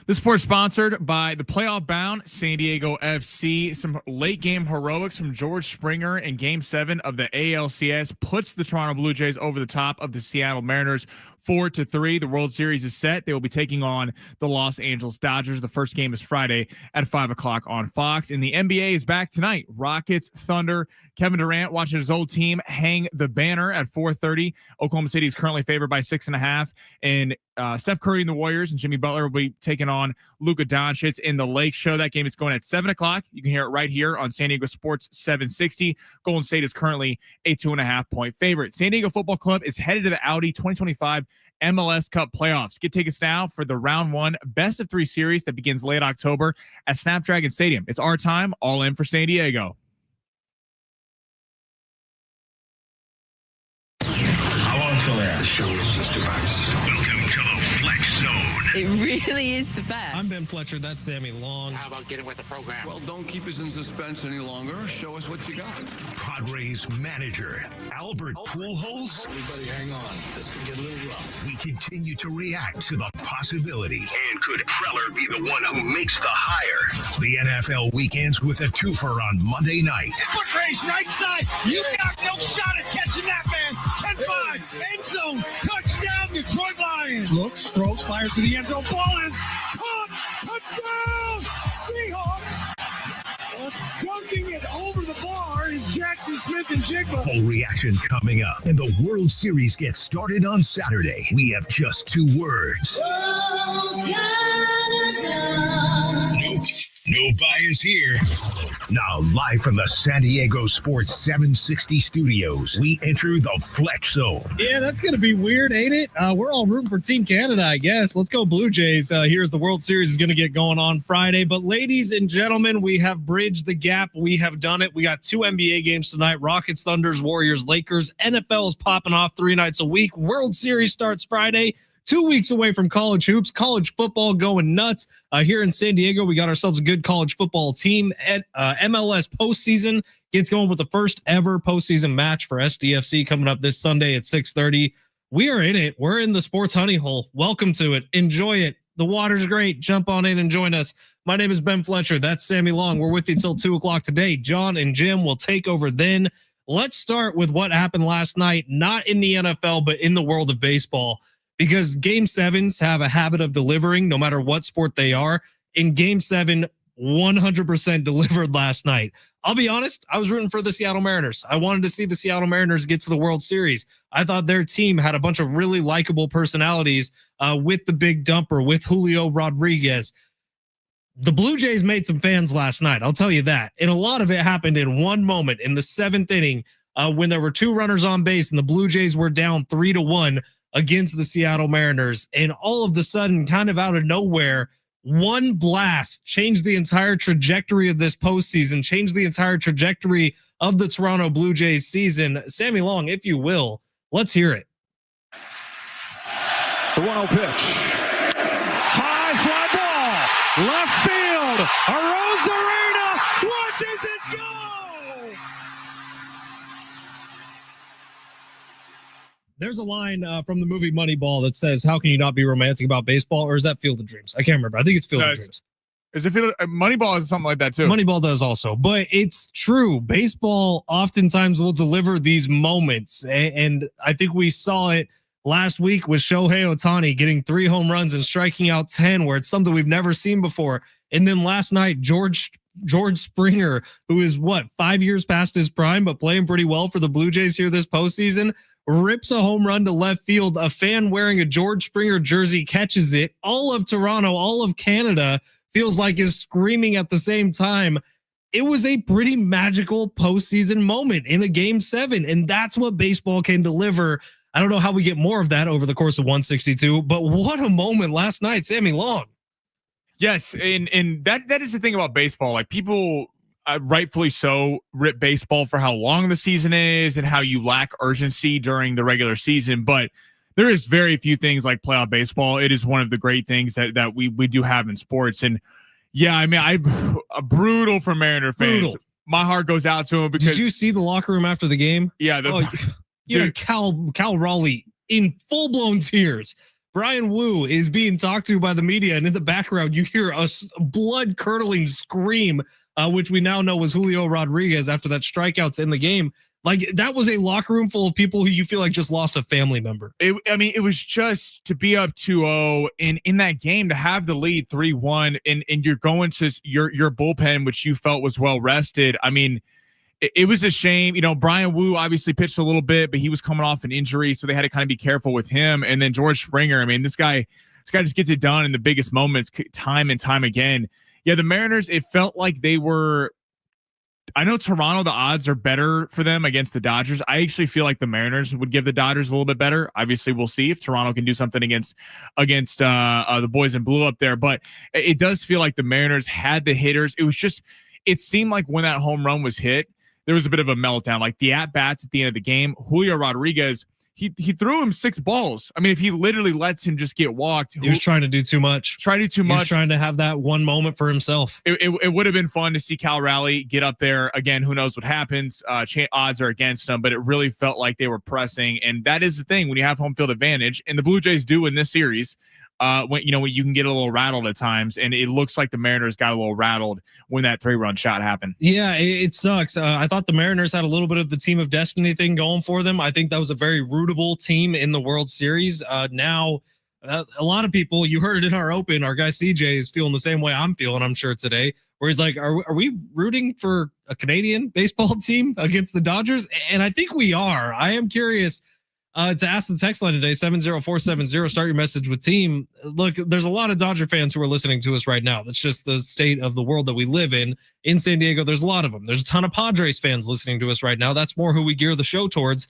The sport's sponsored by the playoff bound San Diego FC. Some late game heroics from George Springer in Game 7 of the ALCS puts the Toronto Blue Jays over the top of the Seattle Mariners 4-3. The World Series is set. They will be taking on the Los Angeles Dodgers. The first game is Friday at 5 o'clock on Fox. And the NBA is back tonight. Rockets, Thunder. Kevin Durant watching his old team hang the banner at 4:30. Oklahoma City is currently favored by 6.5. And Steph Curry and the Warriors and Jimmy Butler will be taking on Luka Doncic in the Lake Show. That game is going at 7 o'clock. You can hear it right here on San Diego Sports 760. Golden State is currently a 2.5-point favorite. San Diego Football Club is headed to the Audi 2025 MLS Cup playoffs. Get tickets now for the round 1 best of 3 series that begins late October at Snapdragon Stadium. It's our time, all in for San Diego. How long till that? The show is just about to start. Welcome to the Fletch Zone. It really is the best. I'm Ben Fletcher. That's Sammy Long. How about getting with the program? Well, don't keep us in suspense any longer. Show us what you got. Padres manager Albert Pujols. Everybody hang on. This can get a little rough. We continue to react to the possibility. And could Preller be the one who makes the hire? The NFL weekends with a twofer on Monday night. Foot race right side. You got no shot at catching that man. 10-5. End zone. Touchdown, Detroit Lions. Looks, throws, fires to the end zone. Ball is Caught. Touchdown. Seahawks. Dunking it over the bar is Jackson Smith and Jigba. Full reaction coming up. And the World Series gets started on Saturday. We have just 2 words. Nope. No bias here. Now, live from the San Diego Sports 760 studios, we enter the Fletch Zone. Yeah, that's going to be weird, ain't it? We're all rooting for Team Canada, I guess. Let's go Blue Jays. Here's the World Series is going to get going on Friday. But ladies and gentlemen, we have bridged the gap. We have done it. We got 2 NBA games tonight. Rockets, Thunders, Warriors, Lakers. NFL is popping off 3 nights a week. World Series starts Friday. 2 weeks away from college hoops, college football going nuts. Here in San Diego, we got ourselves a good college football team. At MLS postseason gets going with the first ever postseason match for SDFC coming up this Sunday at 6:30. We are in it. We're in the sports honey hole. Welcome to it. Enjoy it. The water's great. Jump on in and join us. My name is Ben Fletcher. That's Sammy Long. We're with you till 2 o'clock today. John and Jim will take over then. Let's start with what happened last night, not in the NFL, but in the world of baseball. Because Game 7s have a habit of delivering no matter what sport they are. In Game 7, 100% delivered last night. I'll be honest, I was rooting for the Seattle Mariners. I wanted to see the Seattle Mariners get to the World Series. I thought their team had a bunch of really likable personalities with the big dumper, with Julio Rodriguez. The Blue Jays made some fans last night, I'll tell you that. And a lot of it happened in one moment in the 7th inning when there were 2 runners on base and the Blue Jays were down 3-1 against the Seattle Mariners. And all of the sudden, kind of out of nowhere, one blast changed the entire trajectory of this postseason, changed the entire trajectory of the Toronto Blue Jays season. Sammy Long, if you will, let's hear it. The 1-0 pitch. High fly ball. Left field. Arozarena. Watches it go. There's a line from the movie Moneyball that says, how can you not be romantic about baseball? Or is that Field of Dreams? I can't remember. I think it's Field of Dreams. Is it Moneyball is something like that too? Moneyball does also, but it's true. Baseball oftentimes will deliver these moments. And I think we saw it last week with Shohei Ohtani getting 3 home runs and striking out 10, where it's something we've never seen before. And then last night, George Springer, who is 5 years past his prime, but playing pretty well for the Blue Jays here this postseason, rips a home run to left field. A fan wearing a George Springer jersey catches it. All of Toronto, all of Canada feels like is screaming at the same time. It was a pretty magical postseason moment in a Game 7, and that's what baseball can deliver. I don't know how we get more of that over the course of 162, but what a moment last night, Sammy Long. Yes, and that is the thing about baseball. Like, people rightfully so rip baseball for how long the season is and how you lack urgency during the regular season, but there is very few things like playoff baseball. It is one of the great things that we do have in sports. And yeah, I mean, brutal for Mariner fans. Brutal. My heart goes out to him because. Did you see the locker room after the game? Yeah, you had Cal Raleigh in full blown tears Brian Wu is being talked to by the media, and in the background, you hear a blood-curdling scream, which we now know was Julio Rodriguez after that strikeouts in the game. Like, that was a locker room full of people who you feel like just lost a family member. It was just to be up 2-0 in that game, to have the lead 3-1, and you're going to your bullpen, which you felt was well rested. I mean, it was a shame. Brian Wu obviously pitched a little bit, but he was coming off an injury, so they had to kind of be careful with him. And then George Springer, I mean, this guy just gets it done in the biggest moments, time and time again. Yeah, the Mariners, it felt like they were. I know Toronto, the odds are better for them against the Dodgers. I actually feel like the Mariners would give the Dodgers a little bit better. Obviously, we'll see if Toronto can do something against the boys in blue up there. But it does feel like the Mariners had the hitters. It seemed like when that home run was hit, there was a bit of a meltdown. Like the at-bats at the end of the game, Julio Rodriguez, he threw him 6 balls. I mean, if he literally lets him just get walked. He was trying to do too much. He was trying to have that one moment for himself. It would have been fun to see Cal Raleigh get up there. Again, who knows what happens. Odds are against them, but it really felt like they were pressing. And that is the thing when you have home field advantage, and the Blue Jays do in this series. When you can get a little rattled at times, and it looks like the Mariners got a little rattled when that 3-run shot happened. Yeah, it sucks. I thought the Mariners had a little bit of the team of destiny thing going for them. I think that was a very rootable team in the World Series. Now, a lot of people, you heard it in our open, our guy CJ is feeling the same way I'm feeling, I'm sure, today, where he's like, are we rooting for a Canadian baseball team against the Dodgers? And I think we are. I am curious to ask the text line today, 70470. Start your message with team. Look, there's a lot of Dodger fans who are listening to us right now. That's just the state of the world that we live in. In San Diego, there's a lot of them. There's a ton of Padres fans listening to us right now. That's more who we gear the show towards.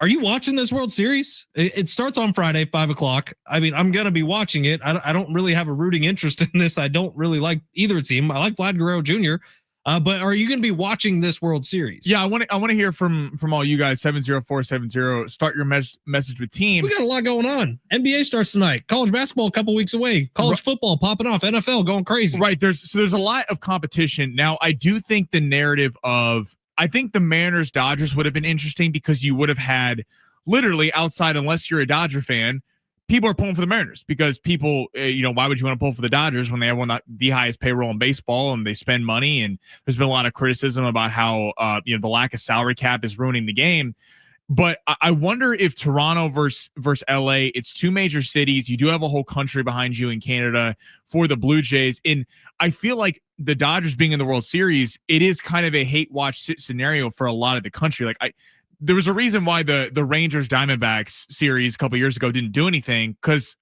Are you watching this World Series? It starts on Friday, 5:00. I mean, I'm going to be watching it. I don't really have a rooting interest in this. I don't really like either team. I like Vlad Guerrero Jr., but are you going to be watching this World Series? Yeah, I want to hear from all you guys. 70470. Start your message with team. We got a lot going on. NBA starts tonight. College basketball a couple weeks away. College football popping off. NFL going crazy. Right. There's a lot of competition now. I do think the narrative of I think the Mariners Dodgers would have been interesting because you would have had literally outside, unless you're a Dodger fan, people are pulling for the Mariners because people, why would you want to pull for the Dodgers when they have the highest payroll in baseball and they spend money? And there's been a lot of criticism about how, the lack of salary cap is ruining the game. But I wonder if Toronto versus LA, it's 2 major cities. You do have a whole country behind you in Canada for the Blue Jays. And I feel like the Dodgers being in the World Series, it is kind of a hate watch scenario for a lot of the country. Like there was a reason why the Rangers Diamondbacks series a couple years ago didn't do anything, because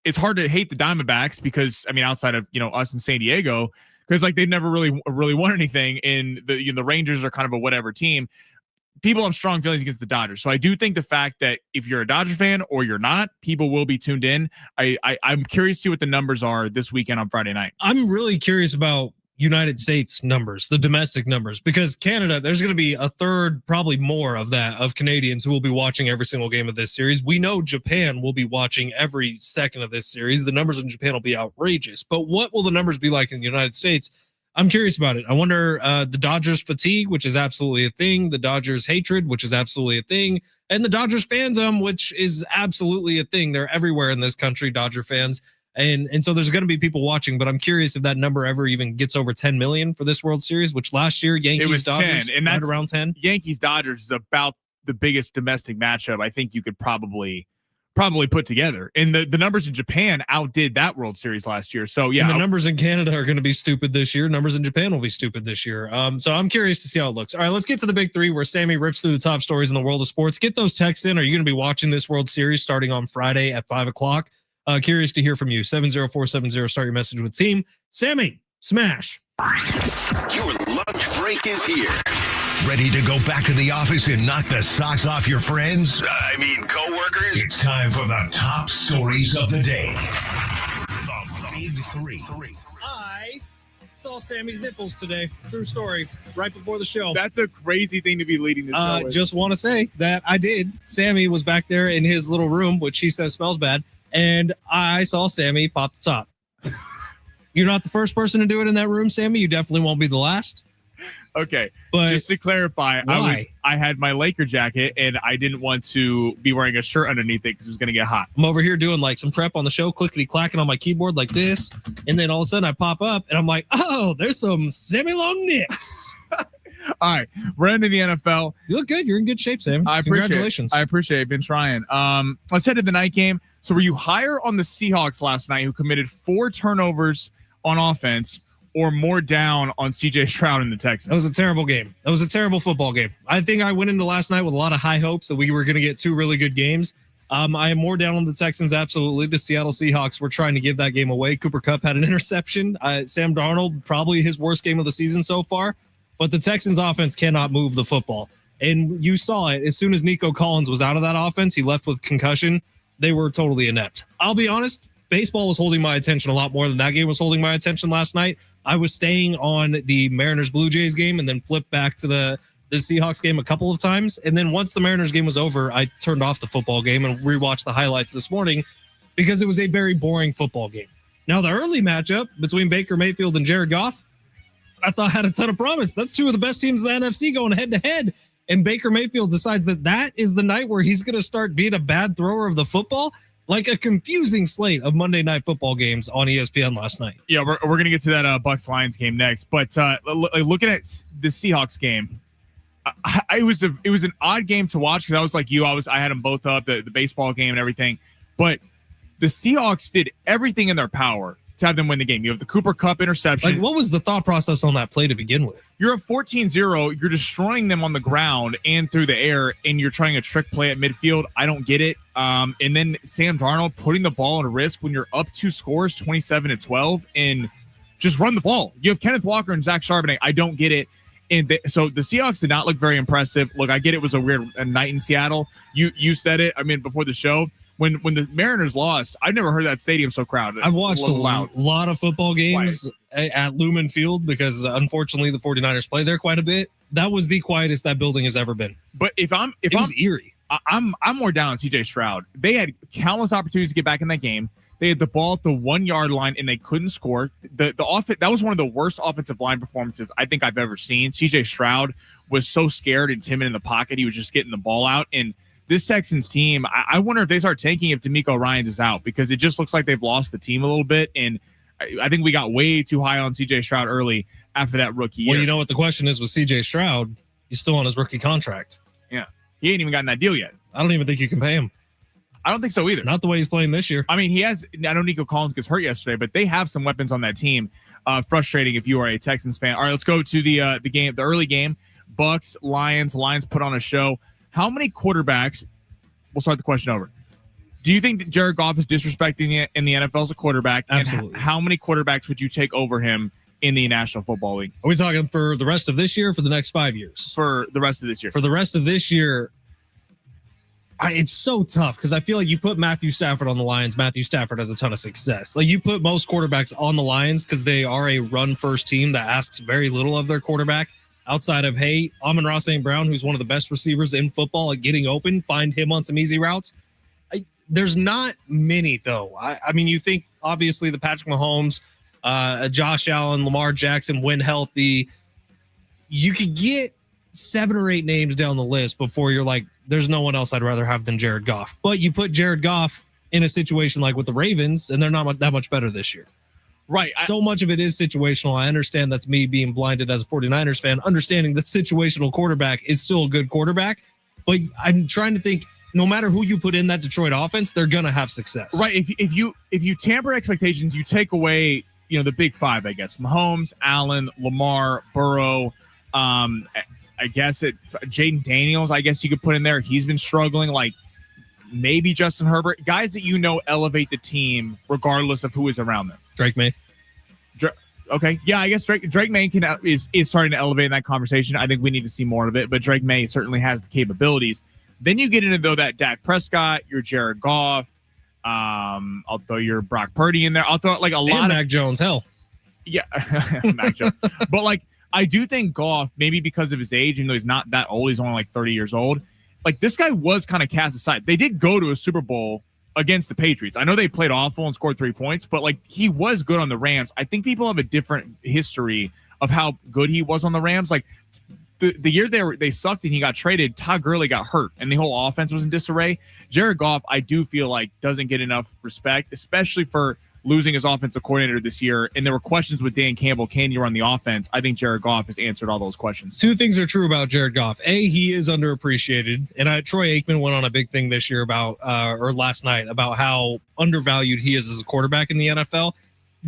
it's hard to hate the Diamondbacks because, I mean, outside of, us in San Diego, because like they've never really won anything, and the Rangers are kind of a whatever team. People have strong feelings against the Dodgers. So I do think the fact that if you're a Dodger fan or you're not, people will be tuned in. I'm curious to see what the numbers are this weekend on Friday night. I'm really curious about United States numbers, the domestic numbers, because Canada, there's going to be a third, probably more of Canadians who will be watching every single game of this series. We know Japan will be watching every second of this series. The numbers in Japan will be outrageous, but what will the numbers be like in the United States? I'm curious about it. I wonder the Dodgers fatigue, which is absolutely a thing, the Dodgers hatred, which is absolutely a thing, and the Dodgers fandom, which is absolutely a thing. They're everywhere in this country, Dodger fans. And so there's going to be people watching, but I'm curious if that number ever even gets over 10 million for this World Series, which last year Yankees, it was Dodgers, 10, and that's right around 10. Yankees Dodgers is about the biggest domestic matchup I think you could probably put together. And the numbers in Japan outdid that World Series last year. So yeah, and the numbers in Canada are going to be stupid this year. Numbers in Japan will be stupid this year. So I'm curious to see how it looks. All right, let's get to the big 3 where Sammy rips through the top stories in the world of sports. Get those texts in. Are you going to be watching this World Series starting on Friday at 5:00? Curious to hear from you. 70470. Start your message with team. Sammy, smash. Your lunch break is here. Ready to go back to the office and knock the socks off your friends? Coworkers? It's time for the top stories of the day. The Big 3. I saw Sammy's nipples today. True story. Right before the show. That's a crazy thing to be leading the show with. Just want to say that I did. Sammy was back there in his little room, which he says smells bad, and I saw Sammy pop the top. You're not the first person to do it in that room, Sammy. You definitely won't be the last. Okay, But just to clarify, why? I had my Laker jacket and I didn't want to be wearing a shirt underneath it because it was going to get hot. I'm over here doing like some prep on the show, clickety clacking on my keyboard like this, and then all of a sudden I pop up and I'm like, oh, there's some semi-long nips. All right, we're ending the NFL. You look good. You're in good shape, Sam. Congratulations. I appreciate it. Been trying. Let's head to the night game. So were you higher on the Seahawks last night, who committed 4 turnovers on offense, or more down on CJ Stroud and the Texans? That was a terrible game. That was a terrible football game. I think I went into last night with a lot of high hopes that we were going to get 2 really good games. I am more down on the Texans, absolutely. The Seattle Seahawks were trying to give that game away. Cooper Kupp had an interception. Sam Darnold, probably his worst game of the season so far. But the Texans offense cannot move the football. And you saw it. As soon as Nico Collins was out of that offense, he left with concussion. They were totally inept. I'll be honest, baseball was holding my attention a lot more than that game was holding my attention last night. I was staying on the Mariners-Blue Jays game and then flipped back to the Seahawks game a couple of times. And then once the Mariners game was over, I turned off the football game and rewatched the highlights this morning because it was a very boring football game. Now, the early matchup between Baker Mayfield and Jared Goff, I thought had a ton of promise. That's 2 of the best teams in the NFC going head-to-head. And Baker Mayfield decides that is the night where he's going to start being a bad thrower of the football. Like a confusing slate of Monday Night Football games on ESPN last night. Yeah, we're going to get to that Bucs-Lions game next. But looking at the Seahawks game, it was an odd game to watch because I was like you. I had them both up, the baseball game and everything. But the Seahawks did everything in their power to have them win the game. You have the Cooper Kupp interception. Like, what was the thought process on that play to begin with? You're up 14-0. You're destroying them on the ground and through the air, and you're trying a trick play at midfield. I don't get it. And then Sam Darnold putting the ball at risk when you're up 2 scores, 27-12, and just run the ball. You have Kenneth Walker and Zach Charbonnet. I don't get it. And so the Seahawks did not look very impressive. Look, I get it was a weird night in Seattle. You said it, before the show. When the Mariners lost, I've never heard that stadium so crowded. I've watched a lot of football games at Lumen Field because unfortunately the 49ers play there quite a bit. That was the quietest that building has ever been. But it was eerie. I'm more down on CJ Stroud. They had countless opportunities to get back in that game. They had the ball at the 1 yard line and they couldn't score. The offense, that was one of the worst offensive line performances I think I've ever seen. CJ Stroud was so scared and timid in the pocket. He was just getting the ball out. And this Texans team, I wonder if they start tanking if D'Amico Ryans is out, because it just looks like they've lost the team a little bit. And I think we got way too high on CJ Stroud early after that rookie year. Well, you know what the question is with CJ Stroud? He's still on his rookie contract. Yeah. He ain't even gotten that deal yet. I don't even think you can pay him. I don't think so either. Not the way he's playing this year. I mean, I know Nico Collins gets hurt yesterday, but they have some weapons on that team. Frustrating if you are a Texans fan. All right, let's go to the early game. Bucks, Lions. Lions put on a show. How many quarterbacks? We'll start the question over. Do you think that Jared Goff is disrespecting in the NFL as a quarterback? Absolutely. And how many quarterbacks would you take over him in the National Football League? Are we talking for the rest of this year or for the next 5 years? For the rest of this year. For the rest of this year, it's so tough because I feel like you put Matthew Stafford on the Lions. Matthew Stafford has a ton of success. Like, you put most quarterbacks on the Lions because they are a run-first team that asks very little of their quarterback. Outside of, hey, Amon-Ra St. Brown, who's one of the best receivers in football at getting open, find him on some easy routes. There's not many, though. I mean, you think, obviously, the Patrick Mahomes, Josh Allen, Lamar Jackson, when healthy. You could get 7 or 8 names down the list before you're like, there's no one else I'd rather have than Jared Goff. But you put Jared Goff in a situation like with the Ravens, and they're not that much better this year. Right. So much of it is situational. I understand that's me being blinded as a 49ers fan, understanding that situational quarterback is still a good quarterback. But I'm trying to think, no matter who you put in that Detroit offense, they're going to have success. Right. If you tamper expectations, you take away, the big 5, I guess. Mahomes, Allen, Lamar, Burrow, I guess Jaden Daniels, I guess you could put in there. He's been struggling. Like, maybe Justin Herbert. Guys that elevate the team regardless of who is around them. Drake May. Okay. Yeah, I guess Drake May is starting to elevate in that conversation. I think we need to see more of it, but Drake May certainly has the capabilities. Then you get into, though, that Dak Prescott, your Jared Goff. I'll throw your Brock Purdy in there. I'll throw like a lot of Mac Jones. Hell. Yeah. Mac Jones. But like, I do think Goff, maybe because of his age, even though he's not that old, he's only like 30 years old. Like, this guy was kind of cast aside. They did go to a Super Bowl against the Patriots. I know they played awful and scored 3 points, but like, he was good on the Rams. I think people have a different history of how good he was on the Rams. Like the year they sucked and he got traded, Todd Gurley got hurt and the whole offense was in disarray. Jared Goff, I do feel like doesn't get enough respect, especially for losing his offensive coordinator this year. And there were questions with Dan Campbell, can you run the offense? I think Jared Goff has answered all those questions. Two things are true about Jared Goff. A, he is underappreciated. And Troy Aikman went on a big thing this year about, or last night, about how undervalued he is as a quarterback in the NFL.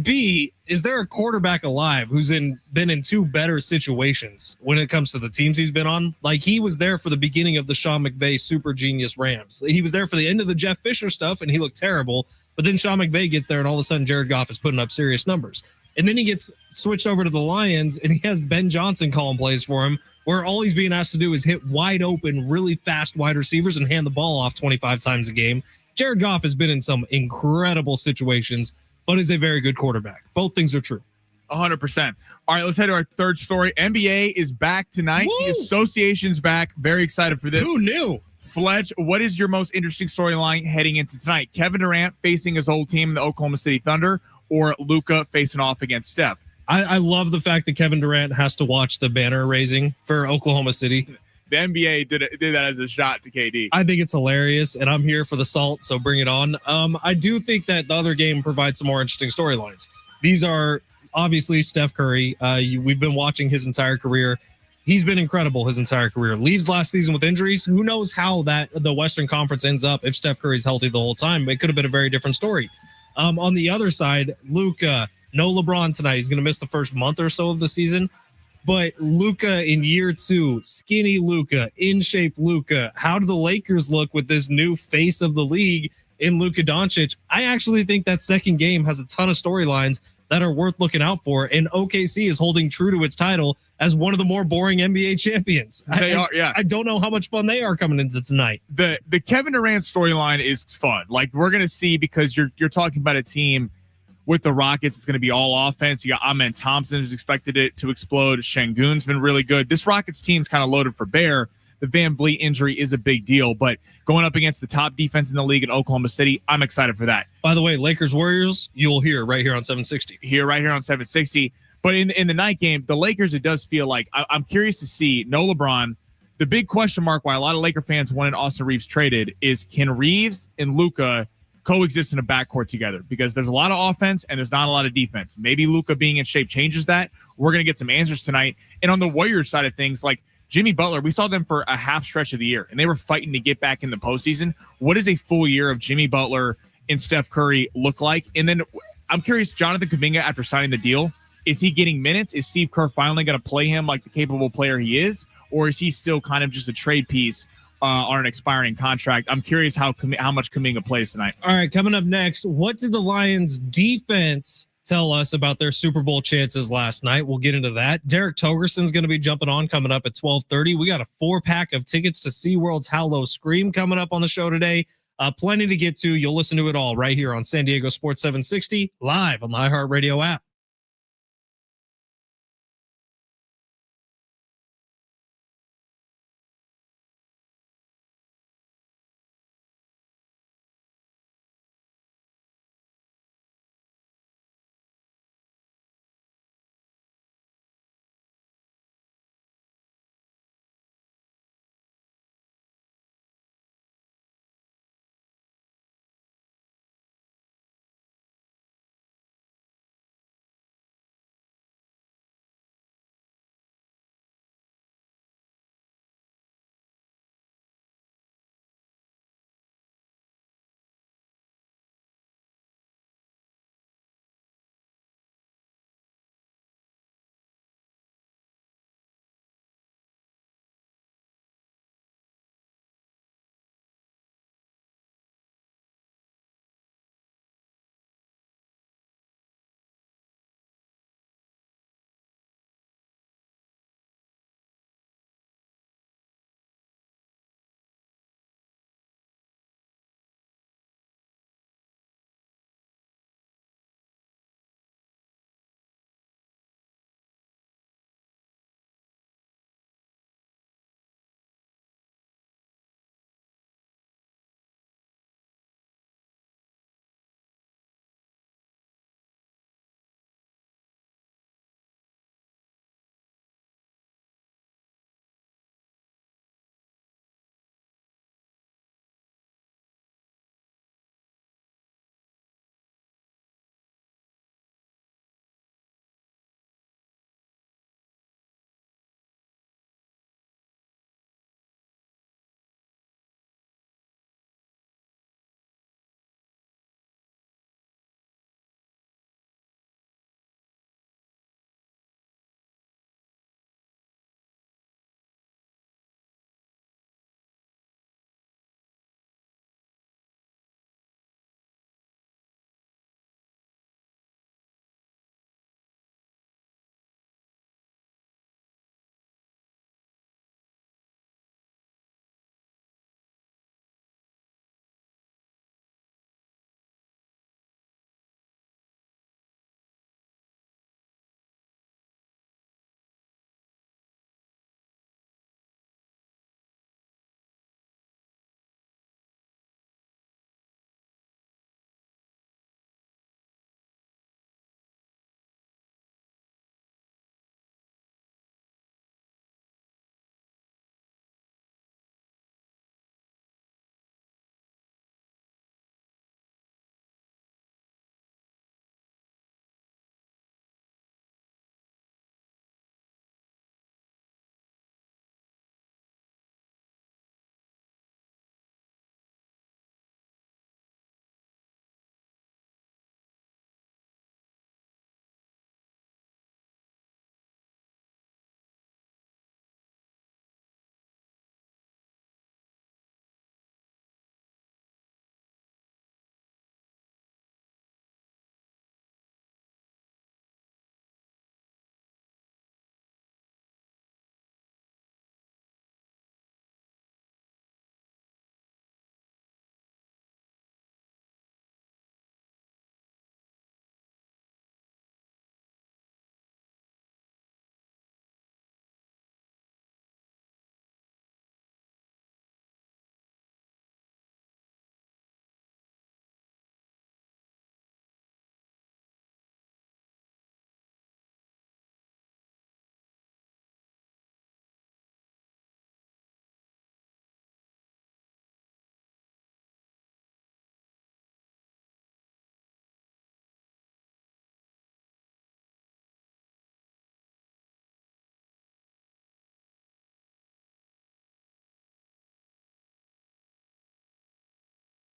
B, is there a quarterback alive who's been in two better situations when it comes to the teams he's been on? Like, he was there for the beginning of the Sean McVay super genius Rams. He was there for the end of the Jeff Fisher stuff, and he looked terrible. But then Sean McVay gets there, and all of a sudden Jared Goff is putting up serious numbers. And then he gets switched over to the Lions, and he has Ben Johnson calling plays for him, where all he's being asked to do is hit wide open, really fast wide receivers and hand the ball off 25 times a game. Jared Goff has been in some incredible situations, but is a very good quarterback. Both things are true. 100%. All right, let's head to our third story. NBA is back tonight. Woo! The association's back. Very excited for this. Who knew? Fletch, what is your most interesting storyline heading into tonight? Kevin Durant facing his old team, the Oklahoma City Thunder, or Luka facing off against Steph? I love the fact that Kevin Durant has to watch the banner raising for Oklahoma City. The NBA did that as a shot to KD. I think it's hilarious, and I'm here for the salt, so bring it on. I do think that the other game provides some more interesting storylines. These are obviously Steph Curry. We've been watching his entire career. He's been incredible his entire career. Leaves last season with injuries. Who knows how the Western Conference ends up if Steph Curry's healthy the whole time. It could have been a very different story. On the other side, Luka, no LeBron tonight. He's going to miss the first month or so of the season. But Luka in year 2, skinny Luka, in shape Luka. How do the Lakers look with this new face of the league in Luka Doncic? I actually think that second game has a ton of storylines that are worth looking out for. And OKC is holding true to its title as one of the more boring NBA champions. They are, yeah. I don't know how much fun they are coming into tonight. The Kevin Durant storyline is fun. Like, we're going to see, because you're talking about a team with the Rockets, it's going to be all offense. You got Amen Thompson, who's expected it to explode. Şengün's been really good. This Rockets team's kind of loaded for bear. The Van Vliet injury is a big deal, but going up against the top defense in the league in Oklahoma City, I'm excited for that. By the way, Lakers Warriors, you'll hear right here on 760. Right here on 760. But in the night game, the Lakers, it does feel like I'm curious to see no LeBron. The big question mark why a lot of Laker fans wanted Austin Reeves traded is, can Reeves and Luka coexist in a backcourt together? Because there's a lot of offense and there's not a lot of defense. Maybe Luka being in shape changes that. We're going to get some answers tonight. And on the Warriors side of things, like Jimmy Butler, we saw them for a half stretch of the year, and they were fighting to get back in the postseason. What does a full year of Jimmy Butler and Steph Curry look like? And then I'm curious, Jonathan Kuminga, after signing the deal, is he getting minutes? Is Steve Kerr finally going to play him like the capable player he is? Or is he still kind of just a trade piece on an expiring contract? I'm curious how much Kuminga plays tonight. All right, coming up next, what did the Lions defense tell us about their Super Bowl chances last night? We'll get into that. Derek Togerson's going to be jumping on coming up at 12:30. We got a 4-pack of tickets to SeaWorld's How Low Scream coming up on the show today. Plenty to get to. You'll listen to it all right here on San Diego Sports 760, live on the iHeartRadio app.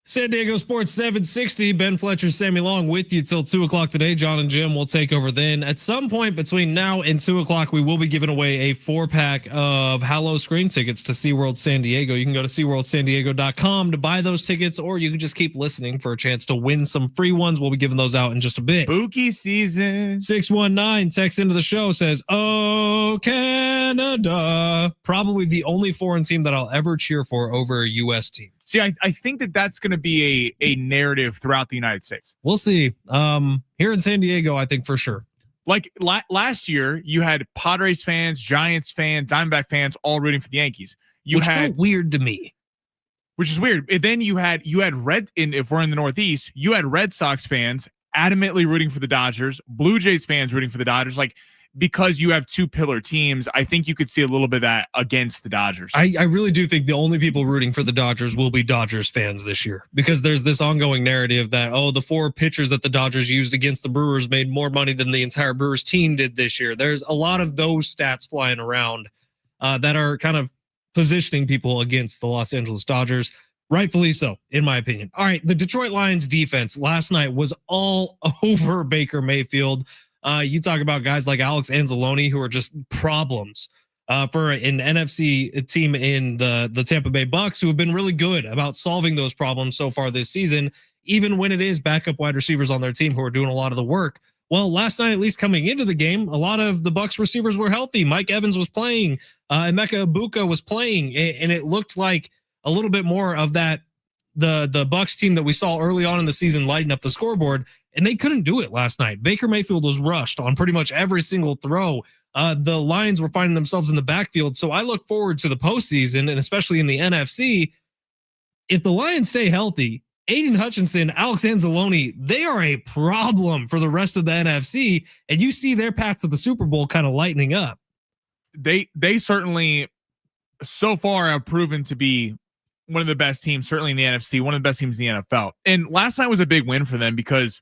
San Diego Sports 760. Ben Fletcher, Sammy Long with you till 2 o'clock today. John and Jim will take over then. At some point between now and 2 o'clock, we will be giving away a 4-pack of Hallow Scream tickets to SeaWorld San Diego. You can go to SeaWorldSanDiego.com to buy those tickets, or you can just keep listening for a chance to win some free ones. We'll be giving those out in just a bit. Spooky season. 619 text into the show says, "Oh, Canada." Probably the only foreign team that I'll ever cheer for over a U.S. team. See, I think that's going to be a narrative throughout the United States. We'll see. Here in San Diego, I think for sure. Like last year, you had Padres fans, Giants fans, Diamondback fans all rooting for the Yankees. Which felt weird to me. Which is weird. And then you had if we're in the Northeast, you had Red Sox fans adamantly rooting for the Dodgers, Blue Jays fans rooting for the Dodgers. Like, because you have two pillar teams, I think you could see a little bit of that against the Dodgers. I really do think the only people rooting for the Dodgers will be Dodgers fans this year, because there's this ongoing narrative that, the 4 pitchers that the Dodgers used against the Brewers made more money than the entire Brewers team did this year. There's a lot of those stats flying around that are kind of positioning people against the Los Angeles Dodgers. Rightfully so, in my opinion. All right, the Detroit Lions defense last night was all over Baker Mayfield. You talk about guys like Alex Anzalone, who are just problems for an NFC team in the Tampa Bay Bucks, who have been really good about solving those problems so far this season, even when it is backup wide receivers on their team who are doing a lot of the work. Well, last night, at least coming into the game, a lot of the Bucks receivers were healthy. Mike Evans was playing, Emeka Ibuka was playing, and it looked like a little bit more of that the Bucks team that we saw early on in the season lighten up the scoreboard, and they couldn't do it last night. Baker Mayfield was rushed on pretty much every single throw. The Lions were finding themselves in the backfield, so I look forward to the postseason, and especially in the NFC. If the Lions stay healthy, Aiden Hutchinson, Alex Anzalone, they are a problem for the rest of the NFC, and you see their path to the Super Bowl kind of lightening up. They certainly so far have proven to be one of the best teams, certainly in the NFC, one of the best teams in the NFL. And last night was a big win for them because,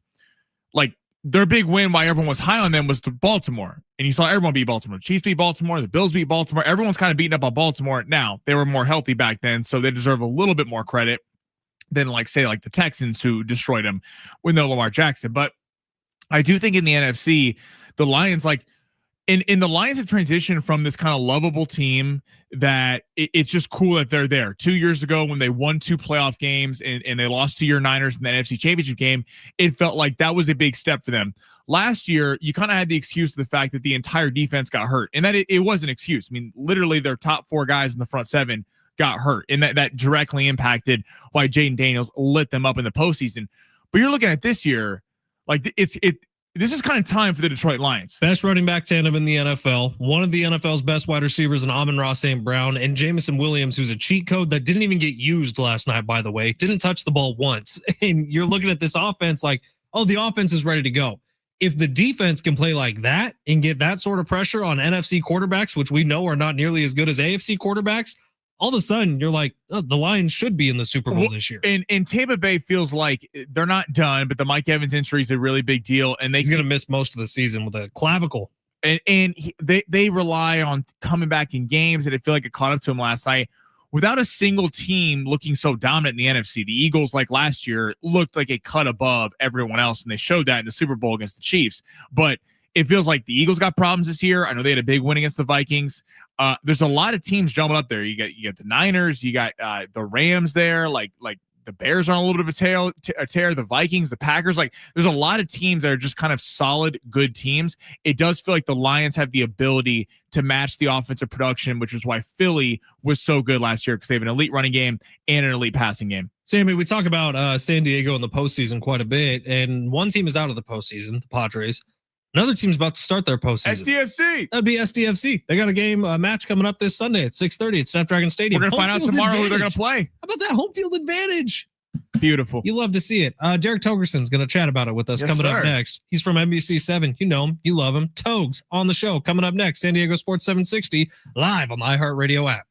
like, their big win, why everyone was high on them, was to Baltimore. And you saw everyone beat Baltimore. The Chiefs beat Baltimore. The Bills beat Baltimore. Everyone's kind of beating up on Baltimore. Now, they were more healthy back then, so they deserve a little bit more credit than, like, say, like the Texans, who destroyed them with no Lamar Jackson. But I do think in the NFC, the Lions, like, in the Lions have transitioned from this kind of lovable team that it's just cool that they're there. 2 years ago, when they won 2 playoff games and they lost to your Niners in the NFC Championship game, it felt like that was a big step for them. Last year, you kind of had the excuse of the fact that the entire defense got hurt, and that it was an excuse. I mean, literally their top 4 guys in the front 7 got hurt, and that directly impacted why Jaden Daniels lit them up in the postseason. But you're looking at this year, like this is kind of time for the Detroit Lions. Best running back tandem in the NFL. One of the NFL's best wide receivers in Amon-Ra St. Brown, and Jameson Williams, who's a cheat code that didn't even get used last night, by the way. Didn't touch the ball once. And you're looking at this offense like, the offense is ready to go. If the defense can play like that and get that sort of pressure on NFC quarterbacks, which we know are not nearly as good as AFC quarterbacks, all of a sudden you're like, the Lions should be in the Super Bowl this year. And Tampa Bay feels like they're not done, but the Mike Evans injury is a really big deal, and he's going to miss most of the season with a clavicle. And they rely on coming back in games, and I feel like it caught up to him last night. Without a single team looking so dominant in the NFC, the Eagles, like last year, looked like a cut above everyone else, and they showed that in the Super Bowl against the Chiefs. But it feels like the Eagles got problems this year. I know they had a big win against the Vikings. There's a lot of teams jumping up there. You got the Niners, you got the Rams there, like the Bears are on a little bit of a tear, the Vikings, the Packers. Like, there's a lot of teams that are just kind of solid, good teams. It does feel like the Lions have the ability to match the offensive production, which is why Philly was so good last year, because they have an elite running game and an elite passing game. Sammy, we talk about San Diego in the postseason quite a bit, and one team is out of the postseason, the Padres. Another team's about to start their postseason. SDFC. That'd be SDFC. They got a match coming up this Sunday at 6:30 at Snapdragon Stadium. We're going to find out tomorrow who they're going to play. How about that home field advantage? Beautiful. You love to see it. Derek Togerson's going to chat about it with us coming up next. He's from NBC7. You know him. You love him. Togs on the show coming up next. San Diego Sports 760 live on the iHeartRadio app.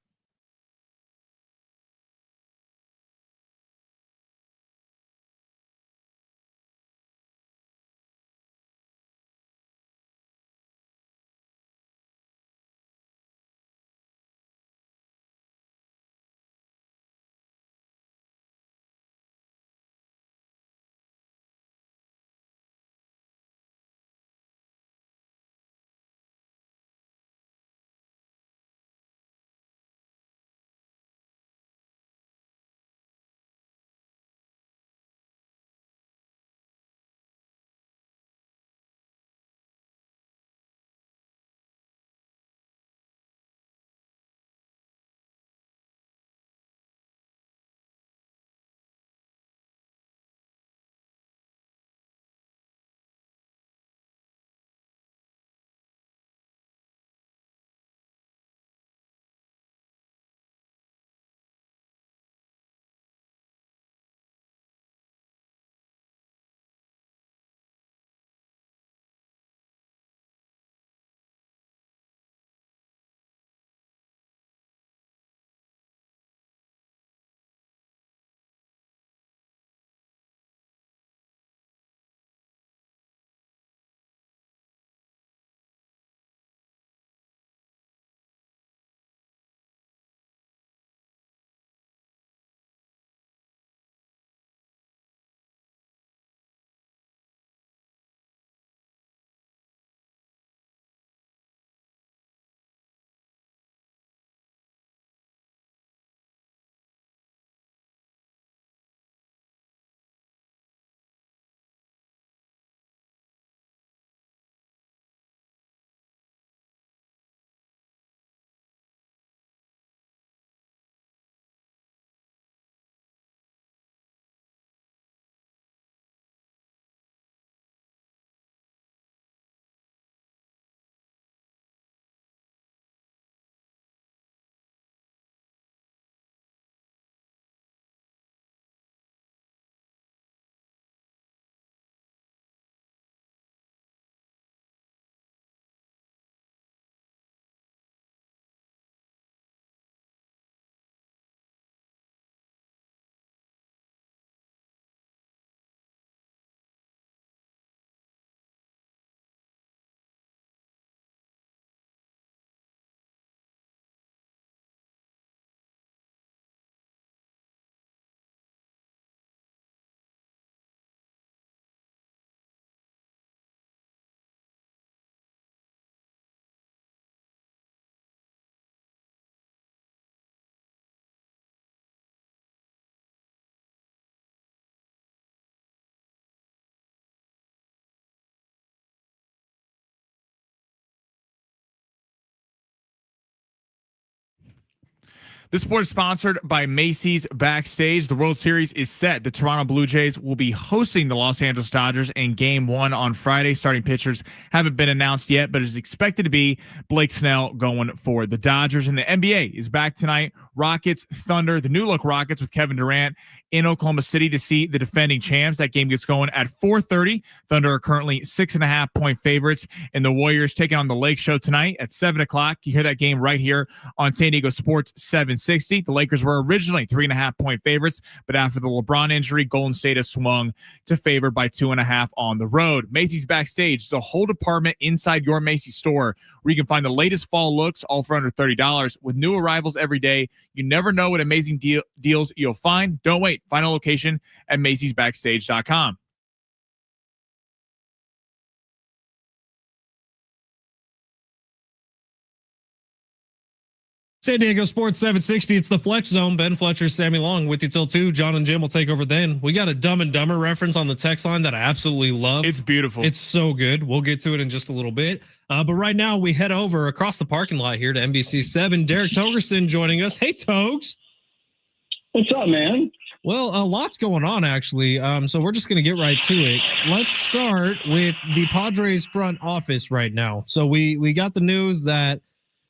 This sport is sponsored by Macy's Backstage. The World Series is set. The Toronto Blue Jays will be hosting the Los Angeles Dodgers in Game 1 on Friday. Starting pitchers haven't been announced yet, but it is expected to be Blake Snell going for the Dodgers. And the NBA is back tonight. Rockets, Thunder, the new-look Rockets with Kevin Durant in Oklahoma City to see the defending champs. That game gets going at 4:30. Thunder are currently 6.5-point favorites, and the Warriors taking on the Lake Show tonight at 7 o'clock. You hear that game right here on San Diego Sports 760. The Lakers were originally 3.5-point favorites, but after the LeBron injury, Golden State has swung to favor by 2.5 on the road. Macy's Backstage, the whole department inside your Macy's store where you can find the latest fall looks, all for under $30 with new arrivals every day. You never know what amazing deals you'll find. Don't wait. Find a location at Macy'sBackstage.com. San Diego Sports 760. It's the Fletch Zone. Ben Fletcher, Sammy Long with you till 2. John and Jim will take over then. We got a Dumb and Dumber reference on the text line that I absolutely love. It's beautiful. It's so good. We'll get to it in just a little bit. But right now we head over across the parking lot here to NBC 7. Derek Togerson joining us. Hey, Togs. What's up, man? Well, a lot's going on, actually. So we're just going to get right to it. Let's start with the Padres front office right now. So we got the news that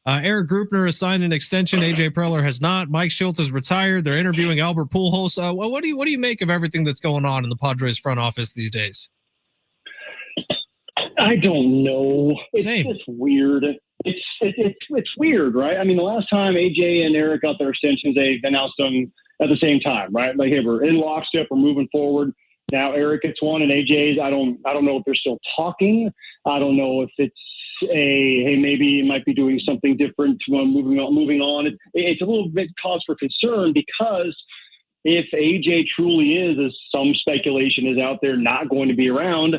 Eric Grupner has signed an extension. AJ Preller has not. Mike Schultz is retired. They're interviewing Albert Pujols. What do you make of everything that's going on in the Padres front office these days? I don't know. It's Same. just weird. It's weird, right? I mean, the last time AJ and Eric got their extensions, they announced them at the same time, right? Like, hey, we're in lockstep, we're moving forward. Now Eric gets one, and AJ's. I don't know if they're still talking. I don't know if it's hey, maybe it might be doing something different moving on. It's a little bit cause for concern, because if AJ truly is, as some speculation is out there, not going to be around,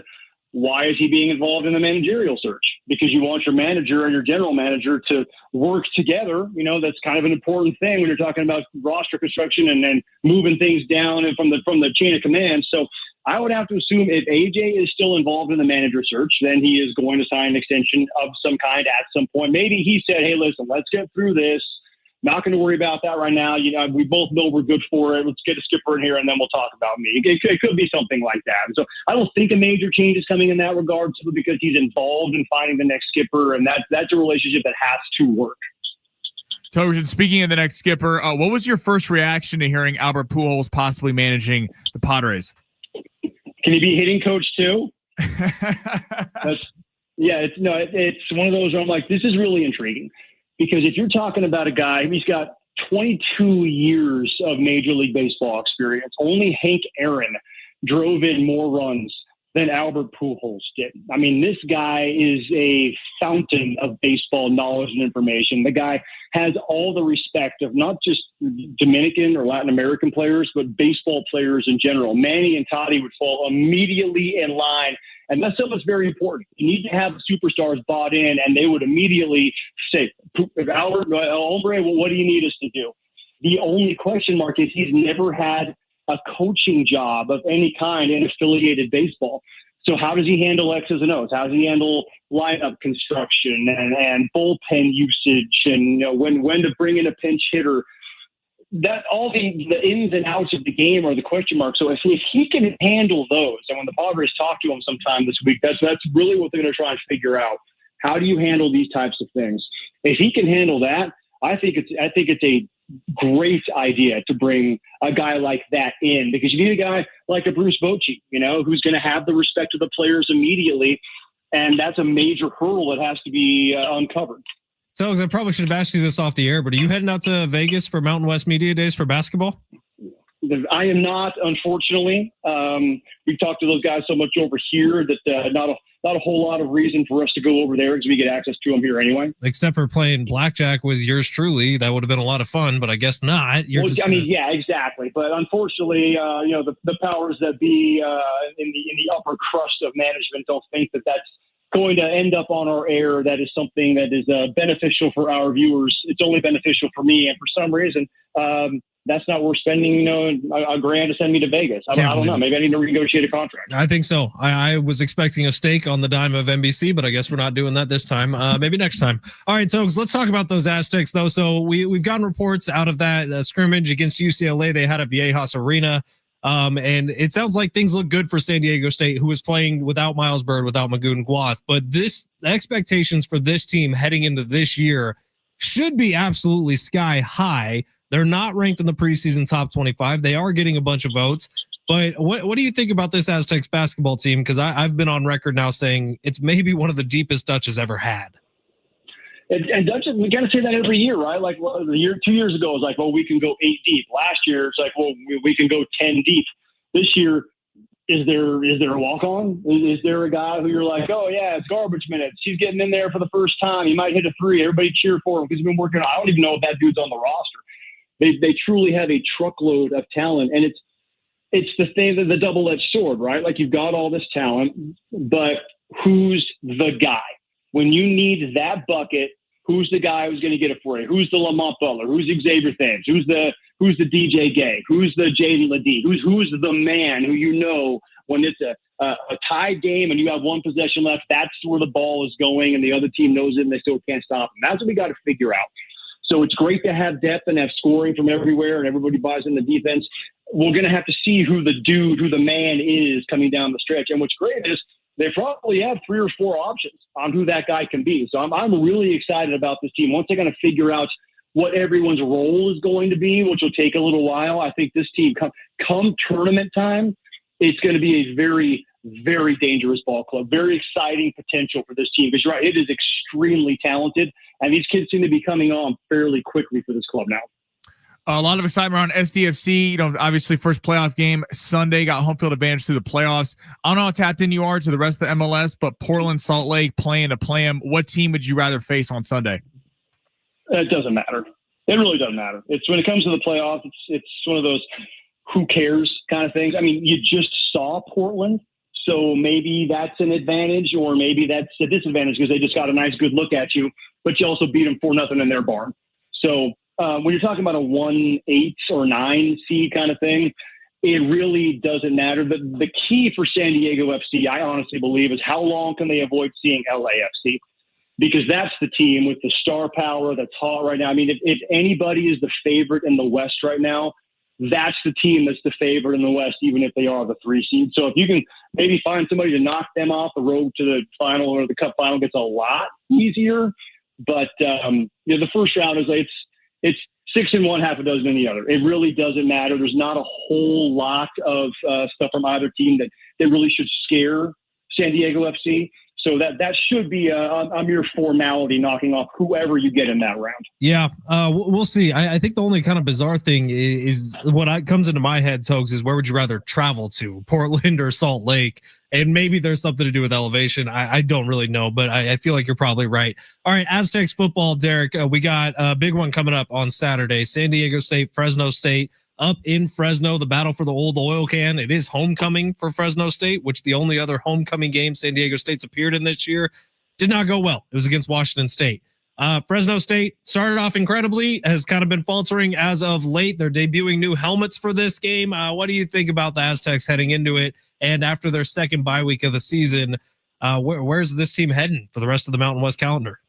why is he being involved in the managerial search? Because you want your manager and your general manager to work together. You know, that's kind of an important thing when you're talking about roster construction and then moving things down and from the chain of command. So I would have to assume if AJ is still involved in the manager search, then he is going to sign an extension of some kind at some point. Maybe he said, hey, listen, let's get through this. Not going to worry about that right now. You know, we both know we're good for it. Let's get a skipper in here, and then we'll talk about me. It could be something like that. So I don't think a major change is coming in that regard, simply because he's involved in finding the next skipper, and that's a relationship that has to work. Togerson, speaking of the next skipper, what was your first reaction to hearing Albert Pujols possibly managing the Padres? Can he be hitting coach too? It's one of those where I'm like, this is really intriguing. Because if you're talking about a guy, he's got 22 years of Major League Baseball experience. Only Hank Aaron drove in more runs than Albert Pujols did. I mean, this guy is a fountain of baseball knowledge and information. The guy has all the respect of not just Dominican or Latin American players, but baseball players in general. Manny and Toddy would fall immediately in line. And that's something that's very important. You need to have the superstars bought in, and they would immediately say, Albert, hombre, well, what do you need us to do? The only question mark is he's never had a coaching job of any kind in affiliated baseball. So how does he handle X's and O's? How does he handle lineup construction and bullpen usage, and when to bring in a pinch hitter? That all the ins and outs of the game are the question mark. So if he can handle those, and when the Padres talk to him sometime this week, that's really what they're going to try and figure out. How do you handle these types of things? If he can handle that, I think it's a great idea to bring a guy like that in, because you need a guy like a Bruce Bochy, who's going to have the respect of the players immediately, and that's a major hurdle that has to be uncovered. So I probably should have asked you this off the air, but are you heading out to Vegas for Mountain West Media Days for basketball? I am not, unfortunately. We've talked to those guys so much over here that not a whole lot of reason for us to go over there, because we get access to them here anyway. Except for playing blackjack with yours truly, that would have been a lot of fun, but I guess not. Yeah, exactly. But unfortunately, the powers that be in the upper crust of management don't think that that's going to end up on our air. That is something that is beneficial for our viewers. It's only beneficial for me, and for some reason, that's not worth spending, a grand to send me to Vegas. I don't know. Maybe I need to renegotiate a contract. I think so. I was expecting a steak on the dime of NBC, but I guess we're not doing that this time. Maybe next time. All right, Togs, let's talk about those Aztecs, though. So we've gotten reports out of that scrimmage against UCLA. They had at Viejas Arena. And it sounds like things look good for San Diego State, who is playing without Miles Byrd, without Magoon Guath. But the expectations for this team heading into this year should be absolutely sky high. They're not ranked in the preseason top 25. They are getting a bunch of votes. But what do you think about this Aztecs basketball team? Because I've been on record now saying it's maybe one of the deepest Dutch has ever had. And Dutch, we got to say that every year, right? Like 2 years ago, it was like, well, we can go 8 deep. Last year, it's like, well, we can go 10 deep. This year, is there a walk-on? Is there a guy who you're like, oh, yeah, it's garbage minutes. He's getting in there for the first time. He might hit a three. Everybody cheer for him because he's been working on. I don't even know if that dude's on the roster. They truly have a truckload of talent, and it's the thing that the double-edged sword, right? Like, you've got all this talent, but who's the guy? When you need that bucket, who's the guy who's going to get it for you? Who's the Lamont Butler? Who's Xavier Thames? Who's the DJ Gay? Who's the Jaden Ledee? Who's the man who when it's a tied game and you have one possession left, that's where the ball is going and the other team knows it and they still can't stop them. That's what we got to figure out. So it's great to have depth and have scoring from everywhere and everybody buys in the defense. We're going to have to see who the man is coming down the stretch. And what's great is they probably have 3 or 4 options on who that guy can be. So I'm really excited about this team. Once they're going to figure out what everyone's role is going to be, which will take a little while, I think this team, come tournament time, it's going to be a very, very dangerous ball club. Very exciting potential for this team. Because you're right, it is extremely talented. And these kids seem to be coming on fairly quickly for this club now. A lot of excitement around SDFC. Obviously first playoff game Sunday, got home field advantage through the playoffs. I don't know how tapped in you are to the rest of the MLS, but Portland, Salt Lake playing to play them. What team would you rather face on Sunday? It doesn't matter. It really doesn't matter. It's when it comes to the playoffs, it's one of those who cares kind of things. I mean, you just saw Portland, so maybe that's an advantage, or maybe that's a disadvantage because they just got a nice, good look at you, but you also beat them 4-0 in their barn. So when you're talking about a 1-8 or 9 seed kind of thing, it really doesn't matter. The key for San Diego FC, I honestly believe, is how long can they avoid seeing LAFC? Because that's the team with the star power that's hot right now. I mean, if anybody is the favorite in the West right now, that's the team that's the favorite in the West, even if they are the 3 seed. So if you can maybe find somebody to knock them off the road to the final or the cup final, gets a lot easier. But the first round is it's 6-1, half a dozen in the other. It really doesn't matter. There's not a whole lot of stuff from either team that really should scare San Diego FC. So that should be a mere formality, knocking off whoever you get in that round. Yeah, we'll see. I think the only kind of bizarre thing is what comes into my head, Togs, is where would you rather travel to, Portland or Salt Lake? And maybe there's something to do with elevation. I don't really know, but I feel like you're probably right. All right, Aztecs football, Derek. We got a big one coming up on Saturday. San Diego State, Fresno State. Up in Fresno, the battle for the old oil can. It is homecoming for Fresno State, which the only other homecoming game San Diego State's appeared in this year did not go well. It was against Washington State. Fresno State started off incredibly, has kind of been faltering as of late. They're debuting new helmets for this game. What do you think about the Aztecs heading into it? And after their second bye week of the season, where's this team heading for the rest of the Mountain West calendar?